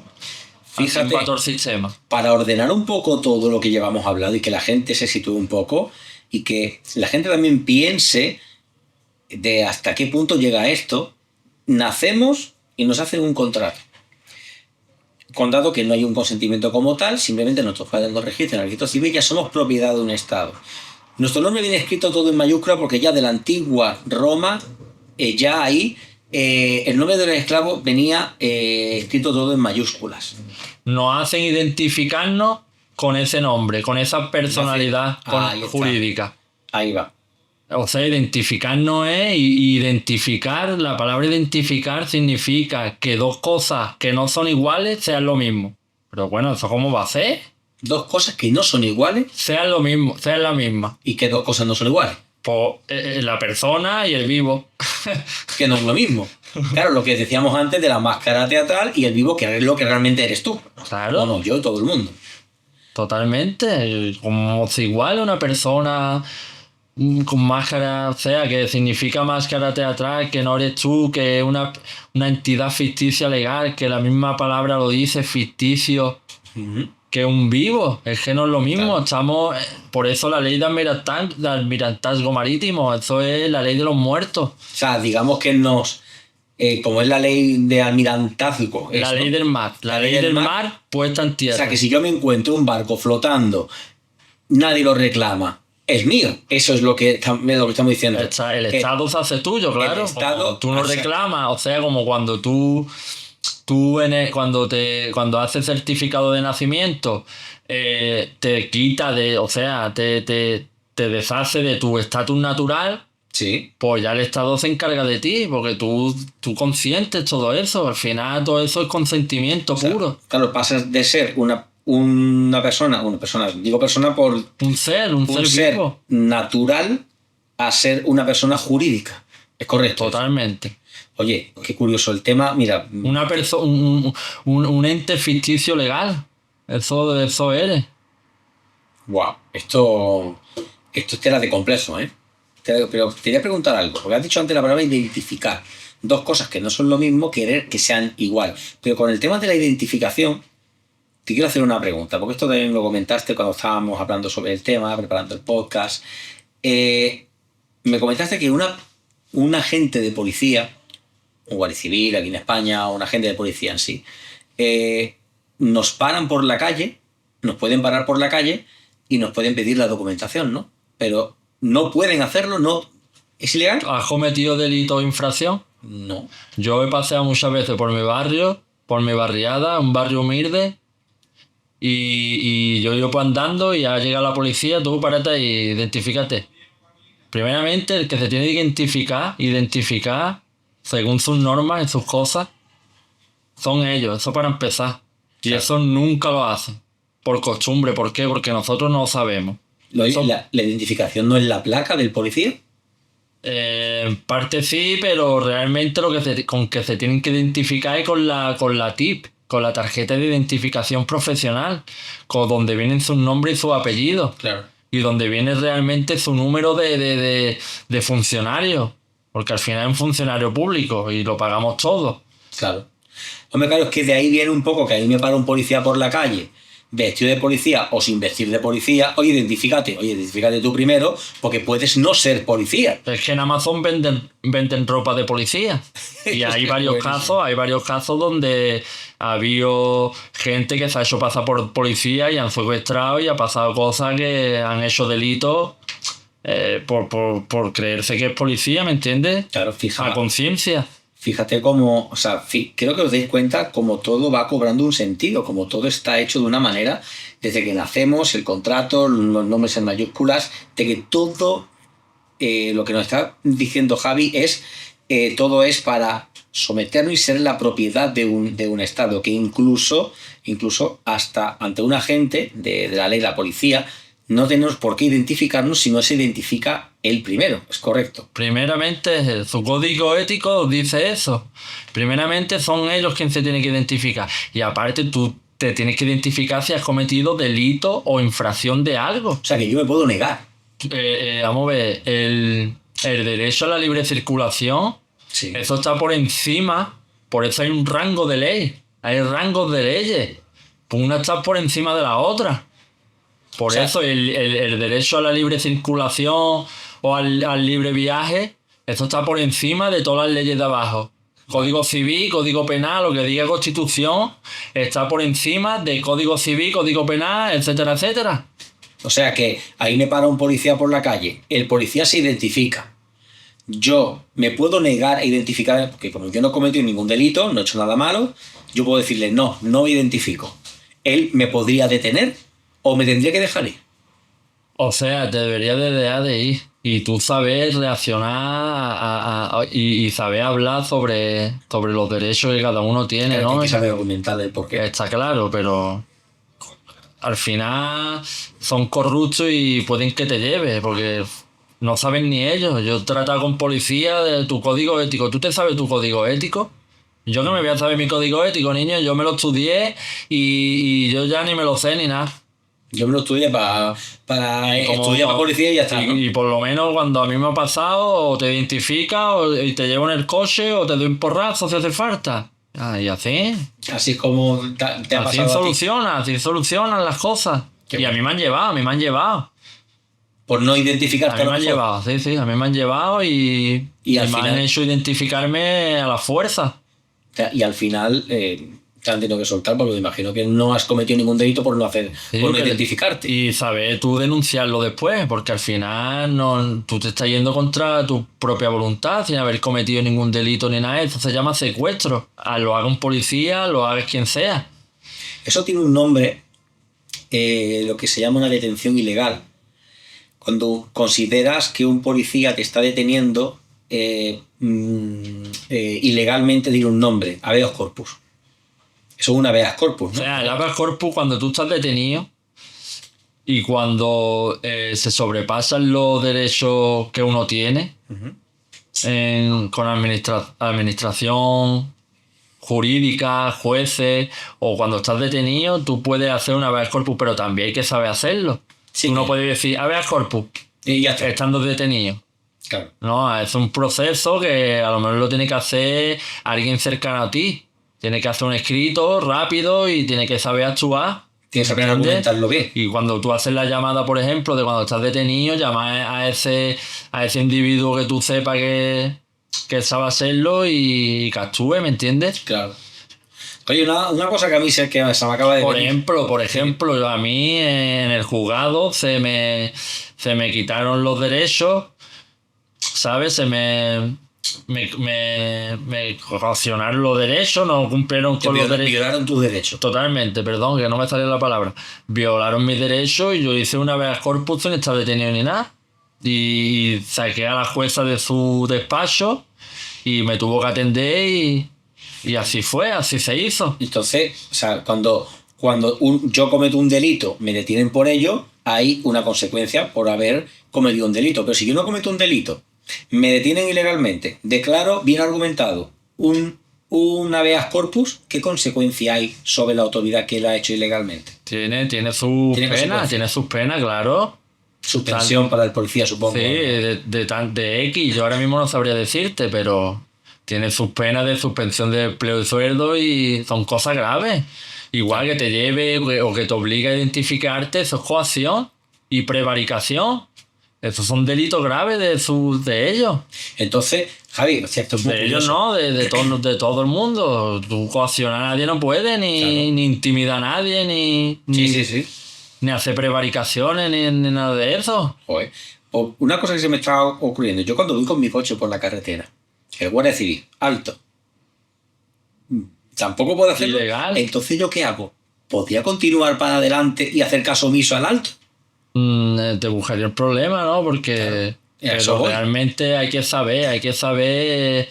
Fíjate, para todo el sistema. para ordenar un poco todo lo que llevamos hablado y que la gente se sitúe un poco y que la gente también piense de hasta qué punto llega esto, nacemos y nos hacen un contrato. Condado que no hay un consentimiento como tal, simplemente nuestros padres nos registran en el registro civil, ya somos propiedad de un Estado. Nuestro nombre viene escrito todo en mayúscula porque ya de la antigua Roma, ya ahí, el nombre del esclavo venía escrito todo en mayúsculas. Nos hacen identificarnos con ese nombre, con esa personalidad Ahí está. jurídica. Ahí va. O sea, identificarnos es identificar, la palabra identificar significa que dos cosas que no son iguales sean lo mismo. Pero bueno, ¿eso cómo va a ser? Dos cosas que no son iguales. Sean lo mismo, sean la misma. ¿Y qué dos cosas no son iguales? Pues la persona y el vivo. Que no es lo mismo. Claro, lo que decíamos antes de la máscara teatral y el vivo, que es lo que realmente eres tú. Claro. O no, yo y todo el mundo. Totalmente. Como si igual una persona con máscara, o sea, que significa máscara teatral, que no eres tú, que es una entidad ficticia legal, que la misma palabra lo dice, ficticio, que un vivo. Es que no es lo mismo. Claro. Estamos, por eso la ley de almirantazgo marítimo, eso es la ley de los muertos. O sea, digamos que como es la ley de almirantazgo. La ley del mar. La ley del mar puesta en tierra. O sea, que si yo me encuentro un barco flotando, nadie lo reclama. Es mío. Eso es lo que estamos diciendo. El Estado se hace tuyo, claro. El Estado, tú no reclamas, o sea, como cuando cuando haces certificado de nacimiento, te quita te deshace de tu estatus natural. Sí. Pues ya el Estado se encarga de ti, porque tú consientes todo eso. Al final todo eso es consentimiento puro. Claro, pasas de ser una persona, digo persona por un ser vivo. Natural a ser una persona jurídica. Es correcto. Totalmente. Oye, qué curioso el tema. Mira, una persona, un ente ficticio legal. Eso eres. Wow, esto es tela de complejo, ¿eh? Pero te voy a preguntar algo, porque has dicho antes la palabra identificar. Dos cosas que no son lo mismo, querer que sean igual. Pero con el tema de la identificación, te quiero hacer una pregunta, porque esto también lo comentaste cuando estábamos hablando sobre el tema, preparando el podcast. Me comentaste que un agente de policía, un guardia civil aquí en España, o un agente de policía en sí, nos paran por la calle, nos pueden parar por la calle y nos pueden pedir la documentación, ¿no? Pero no pueden hacerlo, ¿no? ¿Es ilegal? ¿Has cometido delito o infracción? No. Yo he paseado muchas veces por mi barrio, por mi barriada, un barrio humilde, y yo iba andando y ya llega la policía, tú párate y identifícate. Primeramente, el que se tiene que identificar según sus normas y sus cosas, son ellos, eso para empezar. Y claro, eso nunca lo hacen. Por costumbre, ¿por qué? Porque nosotros no lo sabemos. ¿La identificación no es la placa del policía? En parte sí, pero realmente con que se tienen que identificar es con la TIP, con la tarjeta de identificación profesional, con donde vienen sus nombres y sus apellidos. Claro. Y donde viene realmente su número de funcionario. Porque al final es un funcionario público y lo pagamos todos. Claro. Hombre, claro, es que de ahí viene un poco que a mí me para un policía por la calle, vestido de policía o sin vestir de policía. Oye, identifícate tú primero, porque puedes no ser policía. Es que en Amazon venden ropa de policía. Y hay varios casos donde ha habido gente que se ha hecho pasar por policía y han secuestrado y ha pasado cosas que han hecho delitos por creerse que es policía, ¿me entiendes? Claro, fíjate. A conciencia. Fíjate cómo, o sea, creo que os dais cuenta cómo todo va cobrando un sentido, cómo todo está hecho de una manera, desde que nacemos, el contrato, los nombres en mayúsculas, de que todo lo que nos está diciendo Javi es, todo es para someternos y ser la propiedad de un Estado, que incluso hasta ante un agente de la ley, la policía, no tenemos por qué identificarnos si no se identifica él primero, es correcto. Primeramente, su código ético dice eso. Primeramente son ellos quienes se tienen que identificar. Y aparte tú te tienes que identificar si has cometido delito o infracción de algo. O sea que yo me puedo negar. Vamos a ver, el derecho a la libre circulación, Sí. Eso está por encima, por eso hay un rango de ley. Hay rangos de leyes. Pues una está por encima de la otra. Por eso el derecho a la libre circulación o al libre viaje, esto está por encima de todas las leyes de abajo. Código civil, código penal, lo que diga Constitución, está por encima de código civil, código penal, etcétera, etcétera. O sea que ahí me para un policía por la calle, el policía se identifica. Yo me puedo negar a identificar, porque como yo no he cometido ningún delito, no he hecho nada malo, yo puedo decirle no me identifico. Él me podría detener o me tendría que dejar ir. O sea, te debería de dejar de ir. Y tú sabes reaccionar y saber hablar sobre los derechos que cada uno tiene, Claro, ¿no? que saber argumentar el porqué. Está claro, pero al final son corruptos y pueden que te lleve, porque no saben ni ellos. Yo he tratado con policía de tu código ético. ¿Tú te sabes tu código ético? Yo no me voy a saber mi código ético, niño. Yo me lo estudié y yo ya ni me lo sé ni nada. Yo me lo estudié para estudiar para policía y ya está, ¿no? Y por lo menos cuando a mí me ha pasado, o te identifica, y te llevo en el coche, o te doy un porrazo si hace falta. Y así. Así es como te ha pasado Así solucionan las cosas. Qué Y a mí me han llevado. por no identificarte. A mí me han llevado, sí, a mí me han llevado y al me final han hecho identificarme a la fuerza. Y al final te han tenido que soltar, porque me imagino que no has cometido ningún delito por no identificarte. Y saber tú denunciarlo después, porque al final tú te estás yendo contra tu propia voluntad sin haber cometido ningún delito ni nada. Eso se llama secuestro. Lo haga un policía, lo haga quien sea. Eso tiene un nombre, lo que se llama una detención ilegal. Cuando consideras que un policía te está deteniendo ilegalmente, dir un nombre, habeas corpus. Eso es un habeas corpus, ¿no? O sea, el habeas corpus, cuando tú estás detenido y cuando se sobrepasan los derechos que uno tiene con administración jurídica, jueces, o cuando estás detenido, tú puedes hacer un habeas corpus, pero también hay que saber hacerlo. Sí, tú no puedes decir habeas corpus y ya está. Estando detenido. Claro. No, es un proceso que a lo mejor lo tiene que hacer alguien cercano a ti. Tiene que hacer un escrito rápido y tiene que saber actuar. Tienes que saber argumentarlo bien. Y cuando tú haces la llamada, por ejemplo, de cuando estás detenido, llamar a ese individuo que tú sepas que sabe hacerlo y que actúe, ¿me entiendes? Claro. Oye, una cosa que a mí se me acaba de venir. Por ejemplo, a mí en el juzgado se me quitaron los derechos, ¿sabes? Se me coaccionaron los derechos, no cumplieron con los derechos. Violaron tus derechos. Totalmente, perdón, que no me salió la palabra. Violaron mis derechos y yo hice una habeas corpus sin estar detenido ni nada. Y saqué a la jueza de su despacho y me tuvo que atender y así fue, así se hizo. Entonces, o sea, cuando yo cometo un delito, me detienen por ello, hay una consecuencia por haber cometido un delito. Pero si yo no cometo un delito, me detienen ilegalmente, declaro bien argumentado un habeas corpus, ¿qué consecuencia hay sobre la autoridad que lo ha hecho ilegalmente? Tiene sus penas, claro. Suspensión para el policía, supongo. Sí, de X, yo ahora mismo no sabría decirte, pero tiene sus penas de suspensión de empleo y sueldo y son cosas graves. Igual que te lleve o que te obligue a identificarte, eso es coacción y prevaricación. Esos son delitos graves de ellos. Entonces, Javi, o sea, esto es muy De ellos curioso. no, de todo el mundo. Tú coaccionar a nadie no puedes, Claro. ni intimidar a nadie, Sí. ni hacer prevaricaciones, ni nada de eso. Joder. Pues una cosa que se me está ocurriendo, yo cuando voy con mi coche por la carretera, el guardia civil, alto, tampoco puedo hacerlo. Ilegal. Entonces, ¿yo qué hago? ¿Podría continuar para adelante y hacer caso omiso al alto? Te buscaría el problema, ¿no? Porque Claro, a eso voy. realmente hay que saber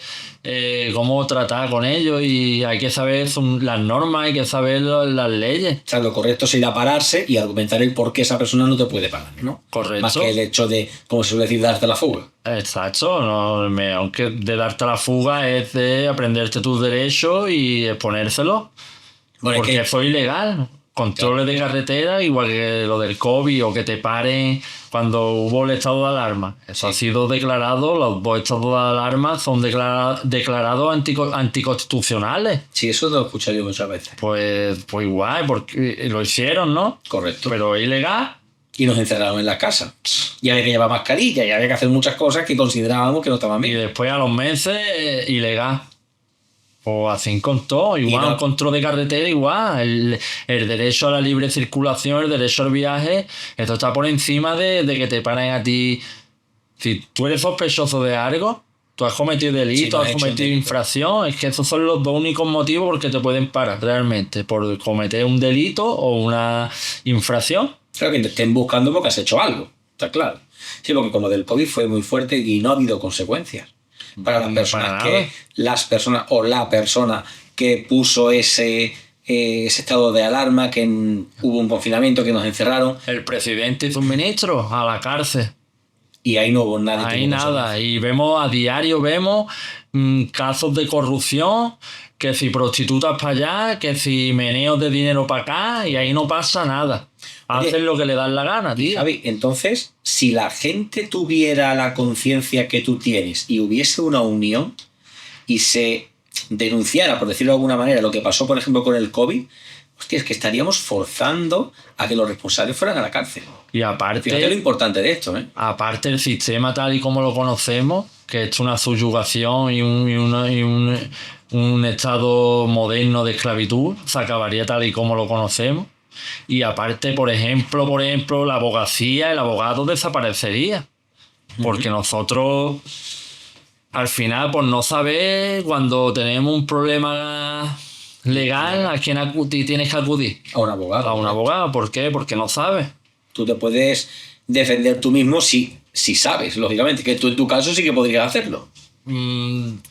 cómo tratar con ellos y hay que saber las normas, hay que saber las leyes. O sea, lo correcto sería pararse y argumentar el por qué esa persona no te puede parar, ¿no? Correcto. Más que el hecho de, como se suele decir, darte la fuga. Exacto, no, aunque de darte la fuga es de aprenderte tus derechos y exponérselos. Bueno, Porque es que, eso es ilegal. Controles de carretera, igual que lo del COVID o que te paren cuando hubo el estado de alarma. Eso ha sido declarado, los dos estados de alarma son declarados anticonstitucionales. sí, eso lo he escuchado yo muchas veces. Pues igual, porque lo hicieron, ¿no? Correcto. Pero es ilegal. Y nos encerraron en la casa. Y había que llevar mascarilla y había que hacer muchas cosas que considerábamos que no estaban Y bien. después a los meses, ilegal. O así con todo, igual, no- un control de carretera, igual. El derecho a la libre circulación, el derecho al viaje, esto está por encima de que te paren a ti. Si tú eres sospechoso de algo, tú has cometido delito, Sí, no has has hecho cometido delito. infracción, es que esos son los dos únicos motivos por que te pueden parar realmente, por cometer un delito o una infracción. Claro que te estén buscando porque has hecho algo. Está claro. Sí, porque como del COVID fue muy fuerte y no ha habido consecuencias. Para las personas Para que. nada. Las personas o la persona que puso ese estado de alarma, que hubo un confinamiento, que nos encerraron El presidente y sus ministros a la cárcel. y ahí no hubo nadie. que Ahí tuvo nada, y a diario vemos casos de corrupción, que si prostitutas para allá, que si meneos de dinero para acá, y ahí no pasa nada. Oye, Hacen lo que le dan la gana, tío. Javi, entonces, si la gente tuviera la conciencia que tú tienes y hubiese una unión y se denunciara, por decirlo de alguna manera, lo que pasó, por ejemplo, con el COVID, hostia, es que estaríamos forzando a que los responsables fueran a la cárcel. Y Fíjate lo aparte, importante de esto, ¿eh? aparte el sistema tal y como lo conocemos, que es una subyugación un estado moderno de esclavitud, se acabaría tal y como lo conocemos. Y aparte, por ejemplo, la abogacía, el abogado desaparecería. Porque nosotros, al final, por no saber, cuando tenemos un problema legal, ¿a quién tienes que acudir? A un abogado. A un abogado. ¿Por qué? Porque no sabes. Tú te puedes defender tú mismo si sabes, lógicamente, que tú en tu caso sí que podrías hacerlo.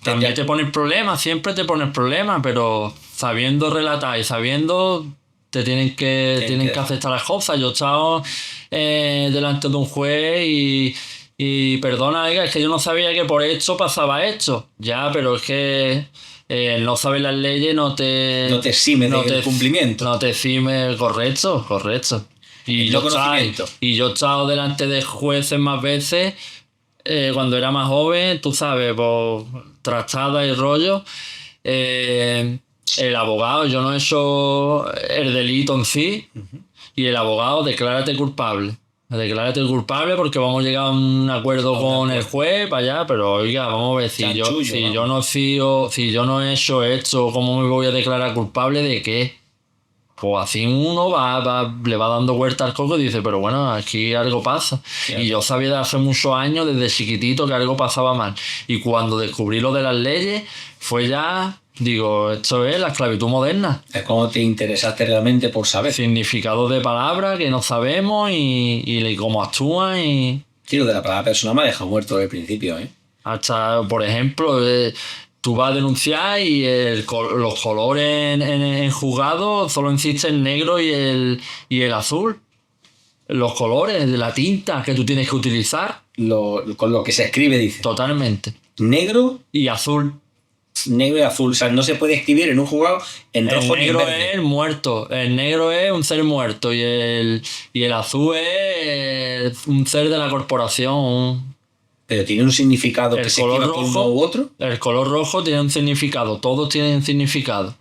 También te pone el problema, siempre te pone el problema, pero sabiendo relatar y sabiendo, tienen que aceptar las cosas. Yo he estado delante de un juez y perdona, oiga, es que yo no sabía que por esto pasaba esto. Ya, pero es que no saber las leyes no te exime del cumplimiento. No te exime, correcto. Y yo he estado delante de jueces más veces cuando era más joven, tú sabes, por trastada y rollo. El abogado, yo no he hecho el delito en sí, y el abogado, declárate culpable porque vamos a llegar a un acuerdo con el juez para allá, pero oiga, vamos a ver, si yo no he hecho esto, ¿cómo me voy a declarar culpable de qué? Pues así uno le va dando vuelta al coco y dice, pero bueno, aquí algo pasa. Claro. Y yo sabía de hace muchos años, desde chiquitito, que algo pasaba mal. Y cuando descubrí lo de las leyes, fue ya, digo, esto es la esclavitud moderna. Es como te interesaste realmente por saber. Significado de palabras que no sabemos y cómo actúan y... Sí, lo de la palabra persona me ha dejado muerto desde el principio, ¿eh? Hasta, por ejemplo, tú vas a denunciar y los colores en juzgado solo existen el negro y el azul. Los colores de la tinta que tú tienes que utilizar. Con lo que se escribe, dice. Totalmente. Negro Y azul. negro y azul. O sea, no se puede escribir en un jugado en El rojo ni en negro verde. es el muerto, el negro es un ser muerto y el azul es un ser de la corporación. Pero tiene un significado que El se color escriba por uno u rojo, otro. el color rojo tiene un significado, todos tienen significado.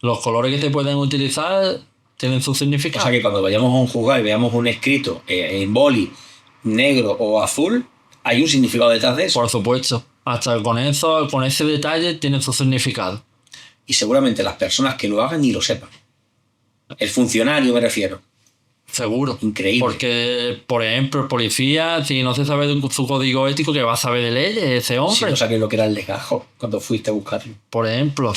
Los colores que se pueden utilizar tienen su O significado. sea que cuando vayamos a un jugado y veamos un escrito en boli negro o azul, hay un significado detrás de eso. Por supuesto, hasta con eso, con ese detalle tiene su significado. Y seguramente las personas que lo hagan ni lo sepan. El funcionario me refiero. Seguro. Increíble. Porque, por ejemplo, el policía, si no se sabe de su código ético, que va a saber de leyes ese Si hombre. no sabes lo que era el legajo cuando fuiste a buscarlo. Por ejemplo,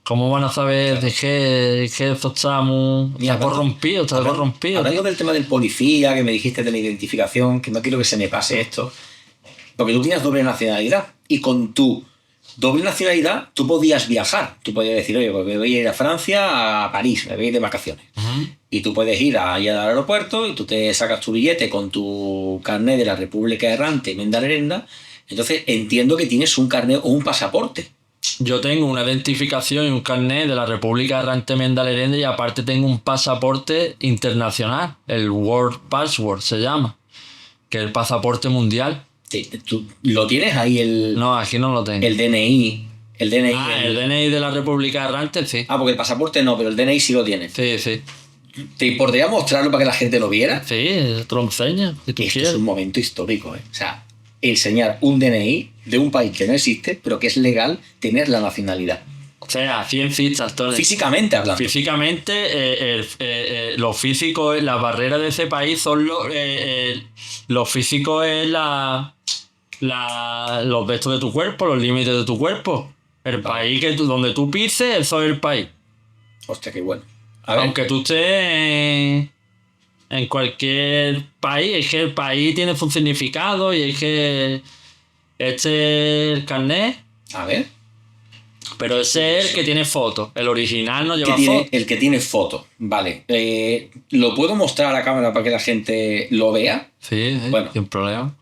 ¿cómo van a saber de qué eso está muy... Mira, Está corrompido, está corrompido. Hablando del tema del policía, que me dijiste de la identificación, que no quiero que se me pase esto. Porque tú tienes doble nacionalidad. Y con tu doble nacionalidad tú podías viajar. Tú podías decir, oye, pues me voy a ir a Francia, a París, me voy a ir de vacaciones. Ujú. Y tú puedes ir allá al aeropuerto y tú te sacas tu billete con tu carnet de la República Errante Menda Lerenda. Entonces entiendo que tienes un carnet o un pasaporte. Yo tengo una identificación y un carnet de la República Errante Menda Lerenda y aparte tengo un pasaporte internacional, el World Passport se llama, que es el pasaporte mundial. Tú lo tienes ahí No, aquí no lo tengo. el DNI. El DNI. El DNI de la República Errante, sí. Porque el pasaporte no, pero el DNI sí lo tienes. Sí, sí. ¿Te importaría mostrarlo para que la gente lo viera? Sí, te lo enseña, si tú Esto quieres. es un momento histórico, ¿eh? O sea, enseñar un DNI de un país que no existe, pero que es legal tener la nacionalidad. O sea, ciencitas, Tony. Físicamente hablando. Físicamente, lo físico, la barrera de ese país son lo físico es los vestos de tu cuerpo, los límites de tu cuerpo. El país donde tú pises, eso es el país. Hostia, qué bueno. A ver, Aunque tú estés en cualquier país, es que el país tiene su significado y es que este es el carnet, a ver. pero ese es el que tiene foto. El original no lleva Tiene, foto. el que tiene foto. Vale. ¿Lo puedo mostrar a la cámara para que la gente lo vea? Sí, Bueno. sin problema.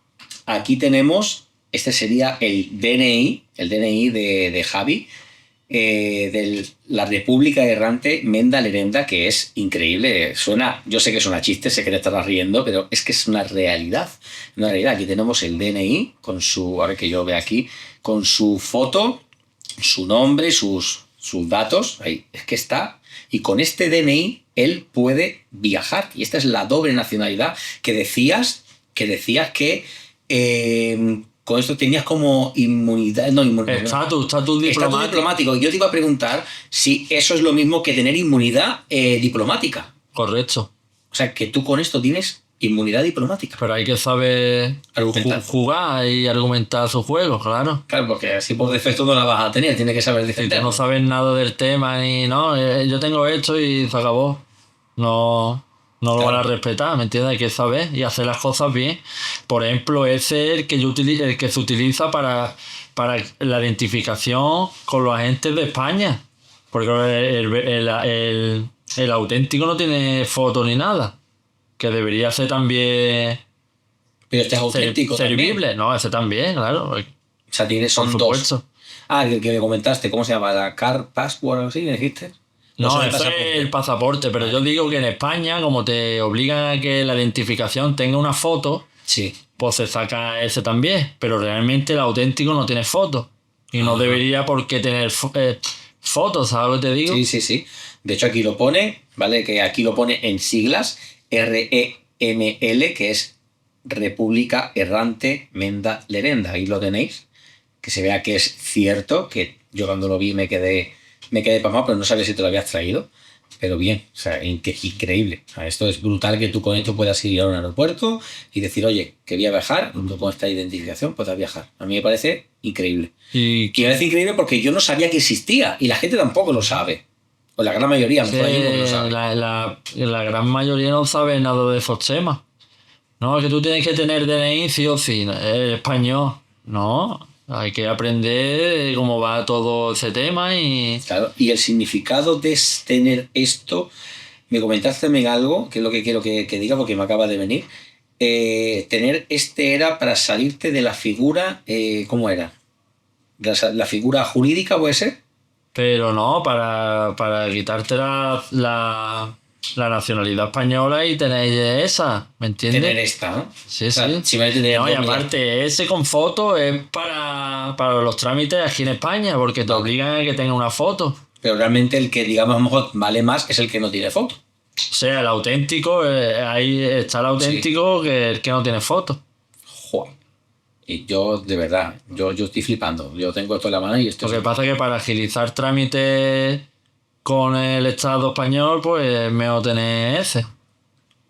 Aquí tenemos, este sería el DNI de Javi, de la República Errante Menda Lerenda, que es increíble. Suena, yo sé que suena chiste, sé que te estarás riendo, pero es que es una realidad. Una realidad. Aquí tenemos el DNI con su, a ver que yo vea aquí, con su foto, su nombre, sus datos. Ahí, es que está. Y con este DNI él puede viajar. Y esta es la doble nacionalidad que decías que con esto tenías como inmunidad. No, inmunidad. Estatus Estatus diplomático. diplomático. Yo te iba a preguntar si eso es lo mismo que tener inmunidad diplomática. Correcto. O sea, que tú con esto tienes inmunidad diplomática. Pero hay que saber Argumentar. jugar y argumentar su juego, claro. Claro, porque así por defecto no la vas a tener, tienes que saber Si tú defender. no sabes nada del tema ni no, yo tengo esto y se acabó. No lo Claro. van a respetar, ¿me entiendes? Hay que saber y hacer las cosas bien. Por ejemplo, ese es el que se utiliza para la identificación con los agentes de España. Porque el auténtico no tiene foto ni nada. Que debería ser también Pero este es auténtico también. servible. No, ese también, claro. O sea, son Por dos. supuesto. El que me comentaste, ¿cómo se llama? ¿La Car Passport o algo así? ¿Me dijiste? No, Eso es el eso pasaporte. es el pasaporte, pero yo digo que en España, como te obligan a que la identificación tenga una foto, Sí. pues se saca ese también. Pero realmente el auténtico no tiene foto. Y no Ajá. debería por qué tener fotos, ¿sabes lo que te digo? Sí. De hecho, aquí lo pone, ¿vale? Que aquí lo pone en siglas REML, que es República Errante Menda Lerenda. Ahí lo tenéis. Que se vea que es cierto, que yo cuando lo vi me quedé pasmado, pero no sabía si te lo habías traído. Pero bien, o sea, increíble. O sea, esto es brutal que tú con esto puedas ir a un aeropuerto y decir, oye, que voy a viajar, y tú con esta identificación puedas viajar. A mí me parece increíble. Y Y me parece increíble porque yo no sabía que existía y la gente tampoco lo sabe. O la gran mayoría, mejor digo que lo sabe. la gran mayoría no sabe nada de esos temas. No, es que tú tienes que tener DNI sí o sí, español. No, hay que aprender cómo va todo ese tema y... Claro, y el significado de tener esto, me comentaste también algo, que es lo que quiero que diga porque me acaba de venir. Tener este era para salirte de la figura, ¿cómo era? La figura jurídica puede ser. Pero no, para quitarte la nacionalidad española y tener esa, ¿me entiendes? Tener esta, ¿no? Sí, O sea, sí. simplemente tener No, y dos aparte, ese con foto es para los trámites aquí en España, porque te obligan a que tenga una foto. pero realmente el que, digamos, a lo mejor vale más es el que no tiene foto. O sea, el auténtico, ahí está el auténtico que el que no tiene foto. Joder. Y yo, de verdad, yo estoy flipando. Yo tengo esto en la mano y esto Lo que pasa es que para agilizar trámites con el Estado español, pues es mejor tener ese.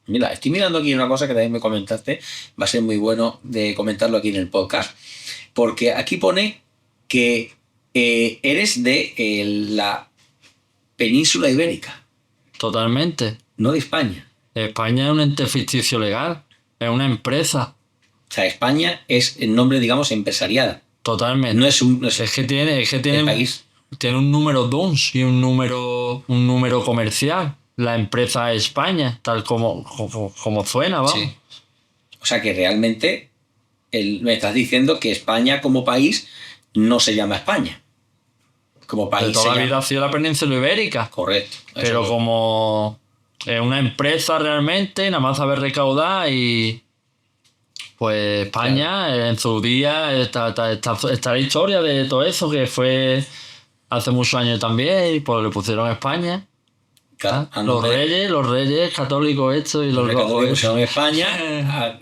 Mira, estoy mirando aquí una cosa que también me comentaste. Va a ser muy bueno de comentarlo aquí en el podcast. Porque aquí pone que eres de la península ibérica, Totalmente. no de España. España es un ente ficticio legal, es una empresa. O sea, España es el nombre, digamos, empresarial. Totalmente. No es un Es que tiene el país. tiene un número DUNS y un número comercial. La empresa España, tal como suena, vamos. Sí. O sea que realmente me estás diciendo que España como país no se llama España. Como país De toda se la llama. vida ha sido la península ibérica. Correcto. Pero Eso. como es una empresa realmente, nada más sabe recaudar y pues España en su día está la historia de todo eso que fue hace muchos años también y pues le pusieron España. Claro, a Los nombre- reyes católicos estos y los Los católicos rojos. se llaman España,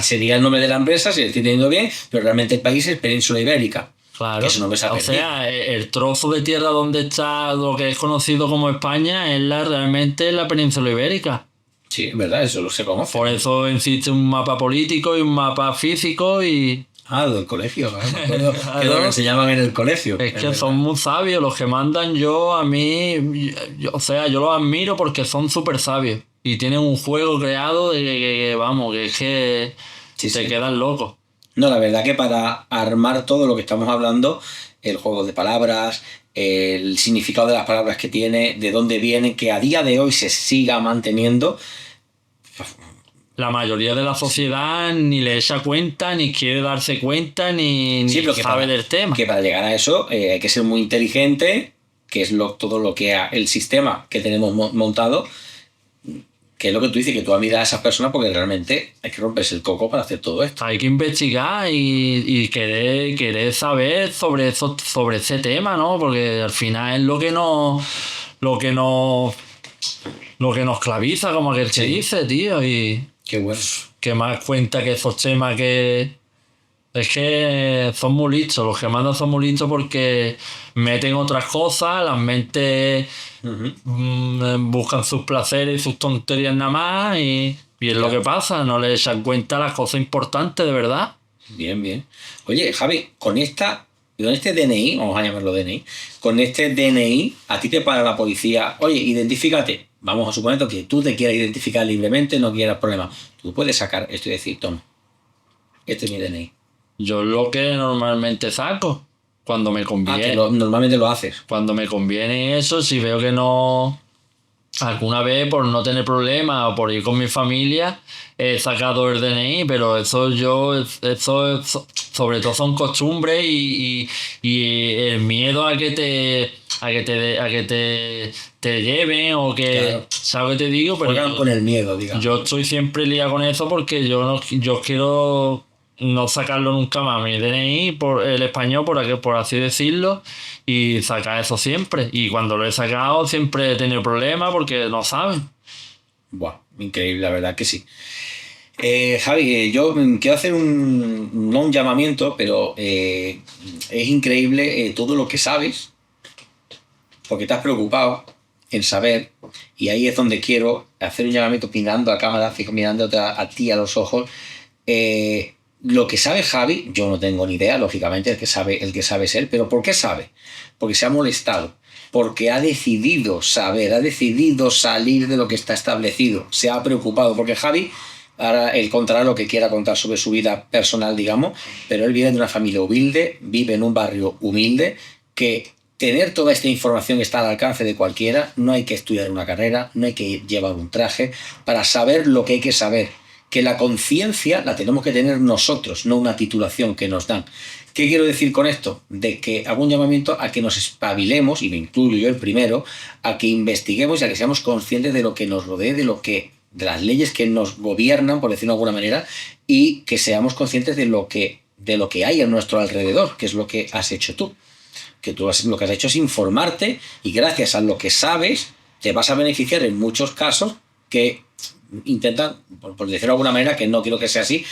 sería el nombre de la empresa, si lo estoy teniendo bien, pero realmente el país es Península Ibérica. Claro. Que ese nombre se ha O perdido. sea, el trozo de tierra donde está lo que es conocido como España es realmente la península ibérica. Sí, es verdad, eso lo se conoce. Por eso existe un mapa político y un mapa físico y Ah, del colegio, claro, me acuerdo que Claro. lo enseñaban en el colegio. es que verdad. son muy sabios los que mandan. A mí, o sea, yo los admiro porque son súper sabios y tienen un juego creado de vamos, que es que Sí, te sí. quedan locos. No, la verdad que para armar todo lo que estamos hablando, el juego de palabras, el significado de las palabras que tiene, de dónde viene, que a día de hoy se siga manteniendo, La mayoría de la sociedad ni le echa cuenta, ni quiere darse cuenta, ni sí, pero que sabe del tema. que para llegar a eso hay que ser muy inteligente, que es todo lo que el sistema que tenemos montado, que es lo que tú dices, que tú admiras a esas personas porque realmente hay que romperse el coco para hacer todo esto. Hay que investigar y querer saber sobre ese tema, ¿no? Porque al final es lo que nos claviza, como aquel que Sí. dice, tío. Y Qué bueno. que más cuenta que esos temas que. Es que son muy listos, los que mandan son muy listos porque meten otras cosas, las mentes buscan sus placeres y sus tonterías nada más y es lo que pasa, no le echan cuenta las cosas importantes de verdad. Bien, bien. Oye, Javi, con este DNI, vamos a llamarlo DNI, con este DNI, a ti te para la policía, oye, identifícate. Vamos a suponer que tú te quieras identificar libremente, no quieras problemas. Tú puedes sacar esto y decir, toma, este es mi DNI. Yo lo que normalmente saco, cuando me Ah, conviene. que normalmente lo haces. Cuando me conviene eso, si veo que no. Alguna vez por no tener problemas o por ir con mi familia he sacado el DNI, pero eso sobre todo son costumbres y el miedo a que te lleven o que Claro. ¿sabes lo que te digo? Pero Juegan con el miedo, digamos. yo estoy siempre liado con eso porque yo quiero no sacarlo nunca más, mi DNI, por el español, por así decirlo, y sacar eso siempre. Y cuando lo he sacado siempre he tenido problemas porque no saben. Buah, increíble, la verdad que sí. Javi, yo quiero hacer no un llamamiento, pero es increíble todo lo que sabes, porque te has preocupado en saber, y ahí es donde quiero hacer un llamamiento mirando a cámara, mirándote a ti a los ojos. Lo que sabe Javi, yo no tengo ni idea, lógicamente el que sabe es él, pero ¿por qué sabe? Porque se ha molestado, porque ha decidido saber, ha decidido salir de lo que está establecido, se ha preocupado, porque Javi, ahora él contará lo que quiera contar sobre su vida personal, digamos, pero él viene de una familia humilde, vive en un barrio humilde, que tener toda esta información está al alcance de cualquiera, no hay que estudiar una carrera, no hay que llevar un traje para saber lo que hay que saber. Que la conciencia la tenemos que tener nosotros, no una titulación que nos dan. ¿Qué quiero decir con esto? De que hago un llamamiento a que nos espabilemos, y me incluyo yo el primero, a que investiguemos y a que seamos conscientes de lo que nos rodea, de las leyes que nos gobiernan, por decirlo de alguna manera, y que seamos conscientes de lo que hay a nuestro alrededor, que es lo que has hecho tú. Que tú lo que has hecho es informarte, y gracias a lo que sabes te vas a beneficiar en muchos casos que intentan, por decirlo de alguna manera, que no quiero que sea así,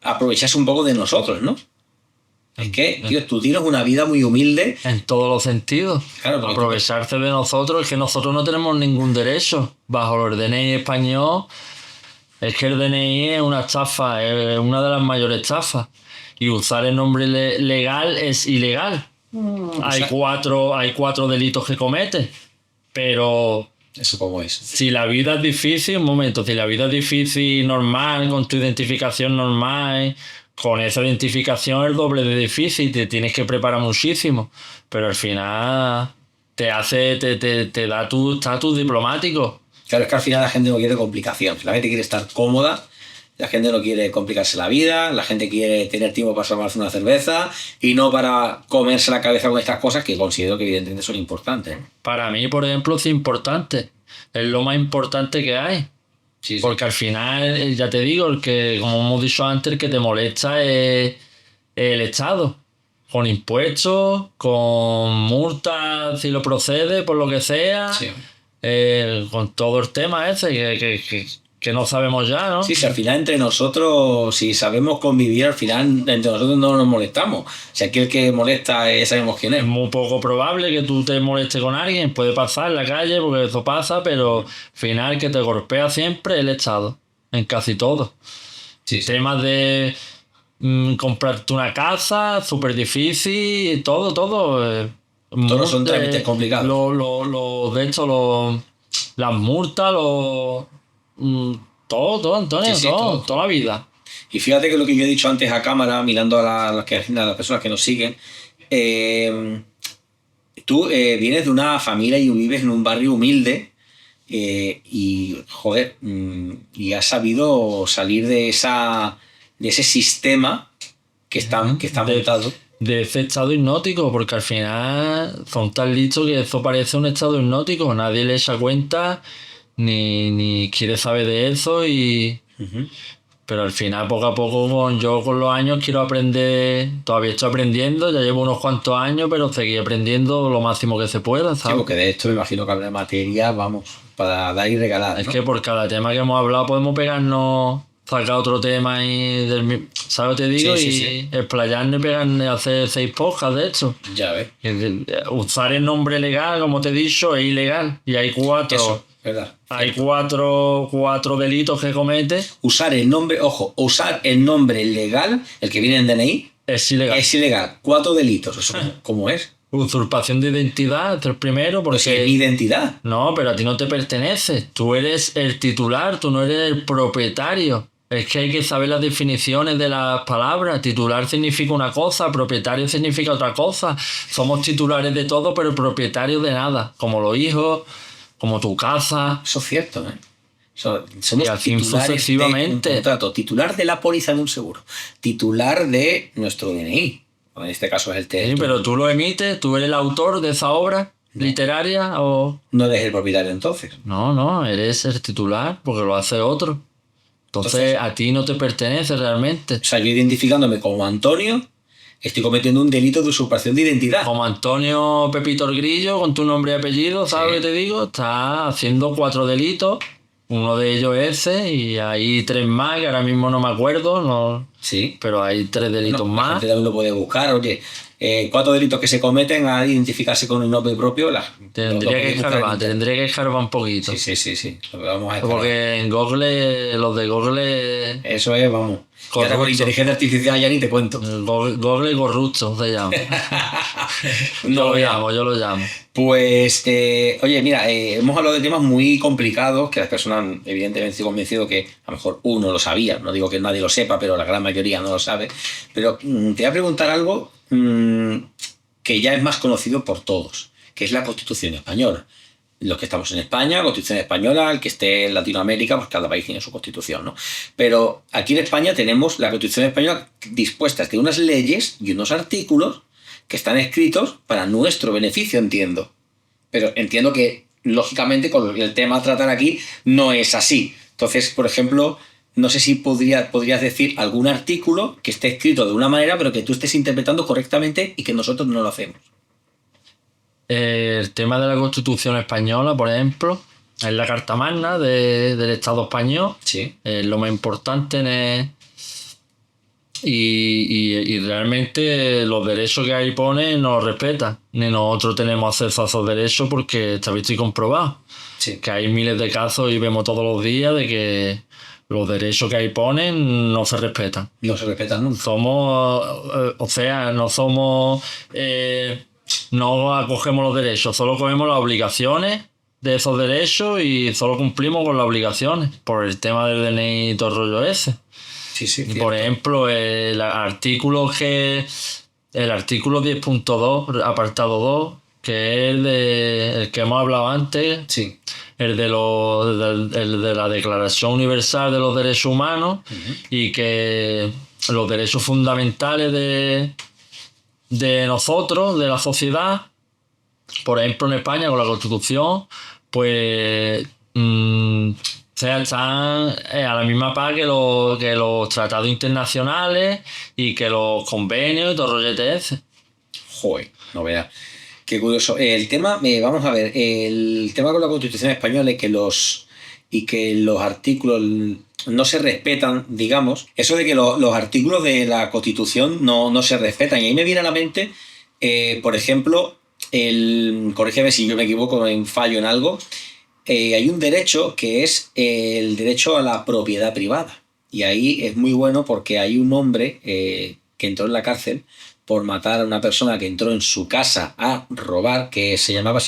aprovecharse un poco de nosotros, ¿no? Es que, tío, tú tienes una vida muy humilde. En todos los sentidos. Claro, aprovecharse de nosotros, es que nosotros no tenemos ningún derecho. Bajo el DNI español, es que el DNI es una estafa, es una de las mayores estafas. Y usar el nombre legal es ilegal. Hay cuatro delitos que comete. Pero ¿eso cómo es? Si la vida es difícil, un momento, si la vida es difícil normal, con tu identificación normal, con esa identificación el doble de difícil, te tienes que preparar muchísimo, pero al final te da tu estatus diplomático. Claro, es que al final la gente no quiere complicaciones, la gente quiere estar cómoda, la gente no quiere complicarse la vida, la gente quiere tener tiempo para tomarse una cerveza y no para comerse la cabeza con estas cosas que considero que evidentemente son importantes. Para mí, por ejemplo, es importante, es lo más importante que hay. Sí. Porque al final, ya te digo, el que, como hemos dicho antes, el que te molesta es el Estado. Con impuestos, con multas, si lo procede, por lo que sea. Sí. Con todo el tema ese que no sabemos ya, ¿no? Sí, si al final entre nosotros, si sabemos convivir, al final entre nosotros no nos molestamos. Si aquí el que molesta sabemos quién es. Es muy poco probable que tú te molestes con alguien. Puede pasar en la calle, porque eso pasa, pero al final que te golpea siempre el Estado. En casi todo. Sí. Temas de comprarte una casa, súper difícil, todo. Todos son trámites complicados. De hecho, las multas, todo, Antonio, sí, todo, toda la vida. Y fíjate que lo que yo he dicho antes a cámara, mirando a las personas que nos siguen, tú vienes de una familia y vives en un barrio humilde y, joder, y has sabido salir de ese sistema que está montado. De ese estado hipnótico, porque al final son tan listos que eso parece un estado hipnótico, nadie le echa cuenta ni quiere saber de eso pero al final poco a poco yo con los años quiero aprender, todavía estoy aprendiendo, ya llevo unos cuantos años, pero seguir aprendiendo lo máximo que se pueda, ¿sabes? Sí, porque de esto me imagino que habrá materia, vamos, para dar y regalar, es, ¿no? Que por cada tema que hemos hablado podemos pegarnos, sacar otro tema y ¿sabes lo que te digo? Sí. Explayarnos y pegarnos, hacer 6 podcasts de esto. Ya ves. Usar el nombre legal, como te he dicho, es ilegal. Y hay 4. Eso, verdad. Hay 4 delitos que comete. Usar el nombre legal, el que viene en DNI, es ilegal. Es ilegal. 4 delitos. ¿Eso cómo es? Usurpación de identidad, es el primero, porque... Pues es mi identidad. No, pero a ti no te pertenece. Tú eres el titular, tú no eres el propietario. Es que hay que saber las definiciones de las palabras. Titular significa una cosa, propietario significa otra cosa. Somos titulares de todo, pero propietarios de nada. Como los hijos, como tu casa. Eso es cierto, ¿eh? Somos y así sucesivamente. De un contrato, titular de la póliza de un seguro, titular de nuestro DNI. En este caso es el TN. Sí, pero tú lo emites, tú eres el autor de esa obra literaria o... No eres el propietario entonces. No, eres el titular porque lo hace otro. Entonces a ti no te pertenece realmente. O sea, yo identificándome como Antonio, estoy cometiendo un delito de usurpación de identidad. Como Antonio Pepito el Grillo, con tu nombre y apellido, ¿sabes lo que te digo? Estás haciendo 4 delitos. Uno de ellos ese, y hay 3 más, que ahora mismo no me acuerdo, no. Sí. Pero hay 3 delitos más. La gente también lo puede buscar, oye. 4 delitos que se cometen a identificarse con un nombre propio. Tendría que escarbar un poquito. Sí. Lo vamos a estar. Porque en Google, los de Google... Eso es, vamos. Y ahora con inteligencia artificial ya ni te cuento. Google corrupto se llama. Yo lo llamo. Pues, oye, mira, hemos hablado de temas muy complicados que las personas, evidentemente, estoy convencido que a lo mejor uno lo sabía. No digo que nadie lo sepa, pero la gran mayoría no lo sabe. Pero te voy a preguntar algo que ya es más conocido por todos, que es la Constitución española. los que estamos en España, Constitución española, el que esté en Latinoamérica, pues cada país tiene su constitución, ¿no? Pero aquí en España tenemos la Constitución española dispuesta, tiene unas leyes y unos artículos que están escritos para nuestro beneficio, entiendo. Pero entiendo que, lógicamente, con el tema a tratar aquí no es así. Entonces, por ejemplo, no sé si podrías decir algún artículo que esté escrito de una manera, pero que tú estés interpretando correctamente y que nosotros no lo hacemos. El tema de la Constitución española, por ejemplo, es la Carta Magna del Estado español. Sí. Es lo más importante y realmente los derechos que ahí pone no los respetan. Ni nosotros tenemos acceso a esos derechos porque está visto y comprobado. Sí. Que hay miles de casos y vemos todos los días de que los derechos que ahí ponen no se respetan. No se respetan nunca. No acogemos los derechos, solo cogemos las obligaciones de esos derechos y solo cumplimos con las obligaciones por el tema del DNI y todo el rollo ese. Sí, sí. Por ejemplo, el artículo 10.2, apartado 2, que es el que hemos hablado antes, sí. el de la Declaración Universal de los Derechos Humanos, y que los derechos fundamentales de nosotros, de la sociedad, por ejemplo en España con la Constitución, pues están a la misma par que los tratados internacionales y que los convenios y todo el rollete ese. Joder, no veas. Qué curioso. El tema, vamos a ver, el tema con la Constitución española y que los artículos no se respetan, digamos, eso de que los artículos de la Constitución no se respetan. Y ahí me viene a la mente, por ejemplo, corrígeme si yo me equivoco, en fallo en algo, hay un derecho que es el derecho a la propiedad privada. Y ahí es muy bueno porque hay un hombre que entró en la cárcel por matar a una persona que entró en su casa a robar, que se llamaba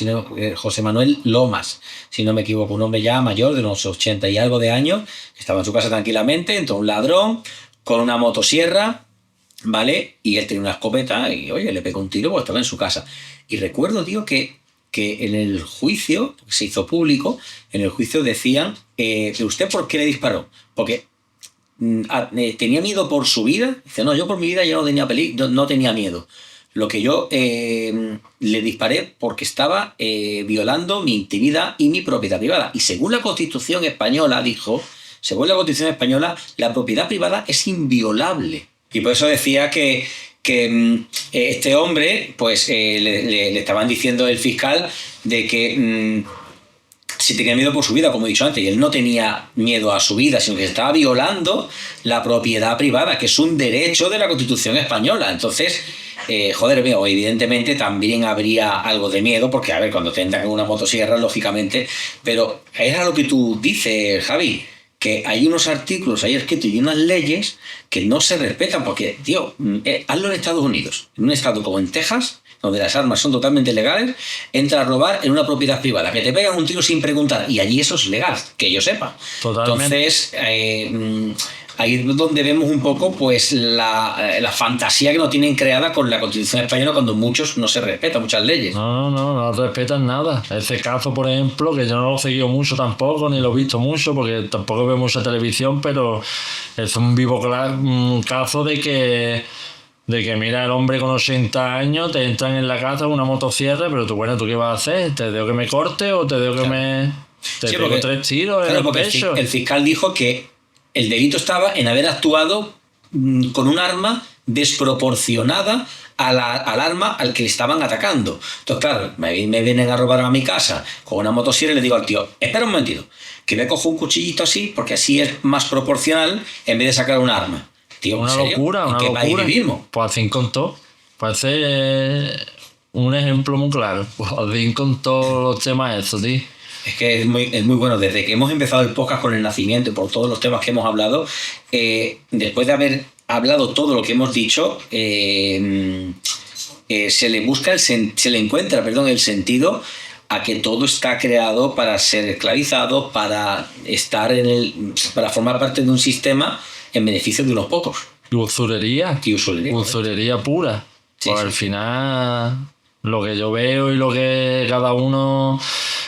José Manuel Lomas, si no me equivoco, un hombre ya mayor de unos 80 y algo de años, que estaba en su casa tranquilamente, entró un ladrón con una motosierra, ¿vale? Y él tenía una escopeta y, oye, le pegó un tiro porque estaba en su casa. Y recuerdo, tío, que en el juicio, que se hizo público, en el juicio decían, ¿usted por qué le disparó? Porque tenía miedo por su vida. Dice, no, yo por mi vida yo no tenía miedo. Lo que yo le disparé porque estaba violando mi intimidad y mi propiedad privada. Y según la Constitución española, la propiedad privada es inviolable. Y por eso decía que este hombre, pues le estaban diciendo el fiscal de que si tenía miedo por su vida, como he dicho antes, y él no tenía miedo a su vida, sino que estaba violando la propiedad privada, que es un derecho de la Constitución española. Entonces, evidentemente también habría algo de miedo, porque, a ver, cuando tengan una motosierra, lógicamente, pero es a lo que tú dices, Javi, que hay unos artículos ahí escritos y unas leyes que no se respetan, porque, tío, hazlo en Estados Unidos, en un estado como en Texas, donde las armas son totalmente legales, entra a robar en una propiedad privada, que te pegan un tiro sin preguntar, y allí eso es legal, que yo sepa. Totalmente. Entonces, ahí es donde vemos un poco pues la fantasía que nos tienen creada con la Constitución española, cuando muchos no se respetan, muchas leyes. No respetan nada. Ese caso, por ejemplo, que yo no lo he seguido mucho tampoco, ni lo he visto mucho, porque tampoco veo mucha televisión, pero es un vivo caso de que mira, el hombre con 80 años te entran en la casa con una motosierra, pero ¿tú qué vas a hacer? ¿Te digo que me corte o te digo que te pego 3 tiros en el pecho? El fiscal dijo que el delito estaba en haber actuado con un arma desproporcionada al arma al que le estaban atacando. Entonces, claro, me vienen a robar a mi casa con una motosierra y le digo al tío, espera un momentito, que me cojo un cuchillito así, porque así es más proporcional en vez de sacar un arma. Tío, una locura. ¿En qué país vivimos? Pues así con todo. Parece un ejemplo muy claro. Pues así con todos los temas eso, tío. Es que es muy bueno. Desde que hemos empezado el podcast con el nacimiento y por todos los temas que hemos hablado, después de haber hablado todo lo que hemos dicho, se le encuentra el sentido a que todo está creado para ser esclavizado, para para formar parte de un sistema en beneficio de unos pocos. Y usurería. Usurería pura. Sí, pues sí. Al final, lo que yo veo y lo que cada uno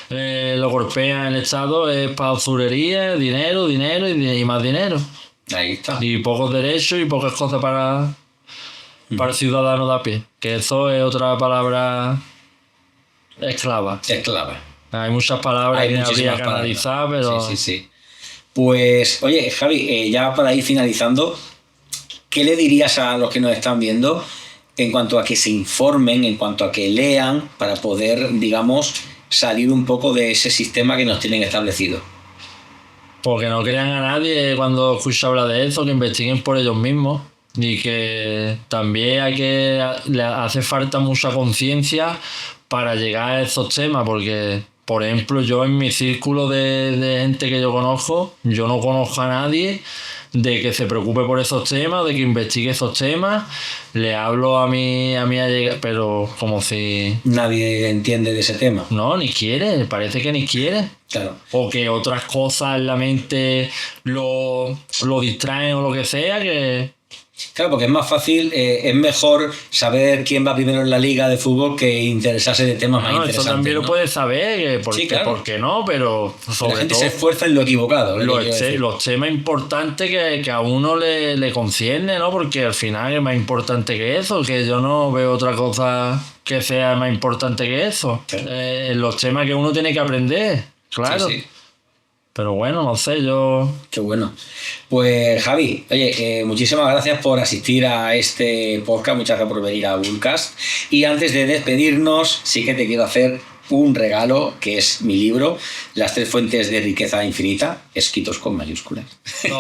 lo golpean el Estado es para usurería, dinero y más dinero. Ahí está. Y pocos derechos y pocas cosas para el ciudadano de a pie. Que eso es otra palabra esclava. Esclava. Hay muchas palabras Hay que muchísimas habría que analizar, pero... Sí. Pues, oye, Javi, ya para ir finalizando, ¿qué le dirías a los que nos están viendo en cuanto a que se informen, en cuanto a que lean, para poder, digamos, salir un poco de ese sistema que nos tienen establecido? Porque no crean a nadie cuando escucha hablar de eso, que investiguen por ellos mismos. Y que también le hace falta mucha conciencia para llegar a esos temas, porque, por ejemplo, yo en mi círculo de gente que yo no conozco a nadie de que se preocupe por esos temas, de que investigue esos temas. Le hablo a mi pero como si... Nadie entiende de ese tema. No, ni quiere, parece que ni quiere. Claro. O que otras cosas en la mente lo distraen o lo que sea, que... Claro, porque es más fácil, es mejor saber quién va primero en la liga de fútbol que interesarse de temas más interesantes. Eso también ¿no? lo puedes saber, Sí, claro. ¿por qué no? Pero sobre la gente todo se esfuerza en lo equivocado. los temas importantes que a uno le concierne, ¿no? Porque al final es más importante que eso, que yo no veo otra cosa que sea más importante que eso. Sí. Los temas que uno tiene que aprender, claro. Sí. Pero bueno, no sé, yo... Qué bueno. Pues Javi, oye, muchísimas gracias por asistir a este podcast, muchas gracias por venir a Bullcast. Y antes de despedirnos, sí que te quiero hacer un regalo, que es mi libro, Las 3 fuentes de riqueza infinita, escritos con mayúsculas. No.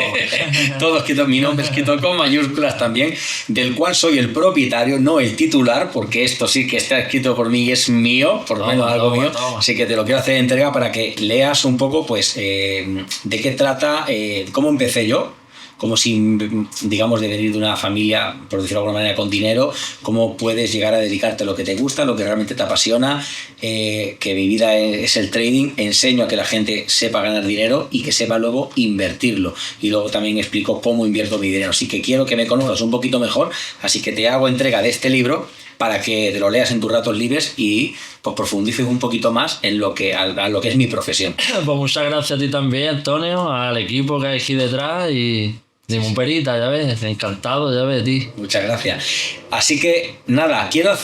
Todo escrito, mi nombre escrito con mayúsculas también, del cual soy el propietario, no el titular, porque esto sí que está escrito por mí y es mío, por lo menos algo mío. Así que te lo quiero hacer entrega para que leas un poco, pues, de qué trata, cómo empecé yo, como si, digamos, de venir de una familia, por decirlo de alguna manera, con dinero, cómo puedes llegar a dedicarte a lo que te gusta, lo que realmente te apasiona, que mi vida es el trading, enseño a que la gente sepa ganar dinero y que sepa luego invertirlo. Y luego también explico cómo invierto mi dinero. Así que quiero que me conozcas un poquito mejor, así que te hago entrega de este libro para que te lo leas en tus ratos libres y pues profundices un poquito más en lo que, a lo que es mi profesión. Pues muchas gracias a ti también, Antonio, al equipo que hay aquí detrás y... Dime un perita, ya ves, encantado, ya ves, tío. Muchas gracias. Así que nada, quiero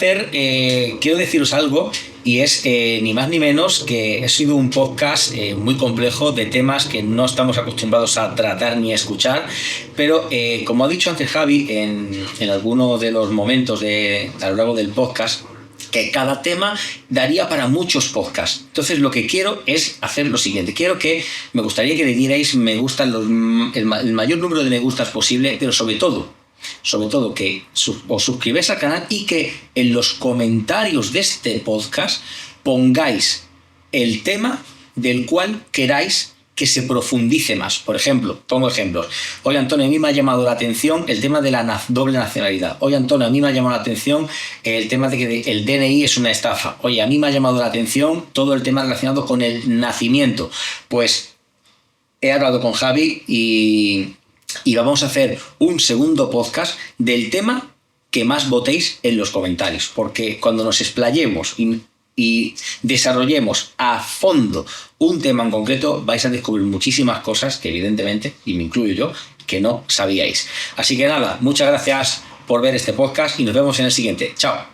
deciros algo, y es ni más ni menos que he sido un podcast muy complejo de temas que no estamos acostumbrados a tratar ni a escuchar, pero como ha dicho antes Javi en alguno de los momentos a lo largo del podcast, que cada tema daría para muchos podcasts. Entonces lo que quiero es hacer lo siguiente. Me gustaría que le dierais me gusta, el mayor número de me gustas posible, pero sobre todo que os suscribáis al canal y que en los comentarios de este podcast pongáis el tema del cual queráis que se profundice más. Por ejemplo, pongo ejemplos. Oye, Antonio, a mí me ha llamado la atención el tema de la doble nacionalidad. Oye, Antonio, a mí me ha llamado la atención el tema de que el DNI es una estafa. Oye, a mí me ha llamado la atención todo el tema relacionado con el nacimiento. Pues he hablado con Javi y vamos a hacer un segundo podcast del tema que más votéis en los comentarios. Porque cuando nos explayemos y desarrollemos a fondo un tema en concreto, vais a descubrir muchísimas cosas que evidentemente, y me incluyo yo, que no sabíais. Así que nada, muchas gracias por ver este podcast y nos vemos en el siguiente. Chao.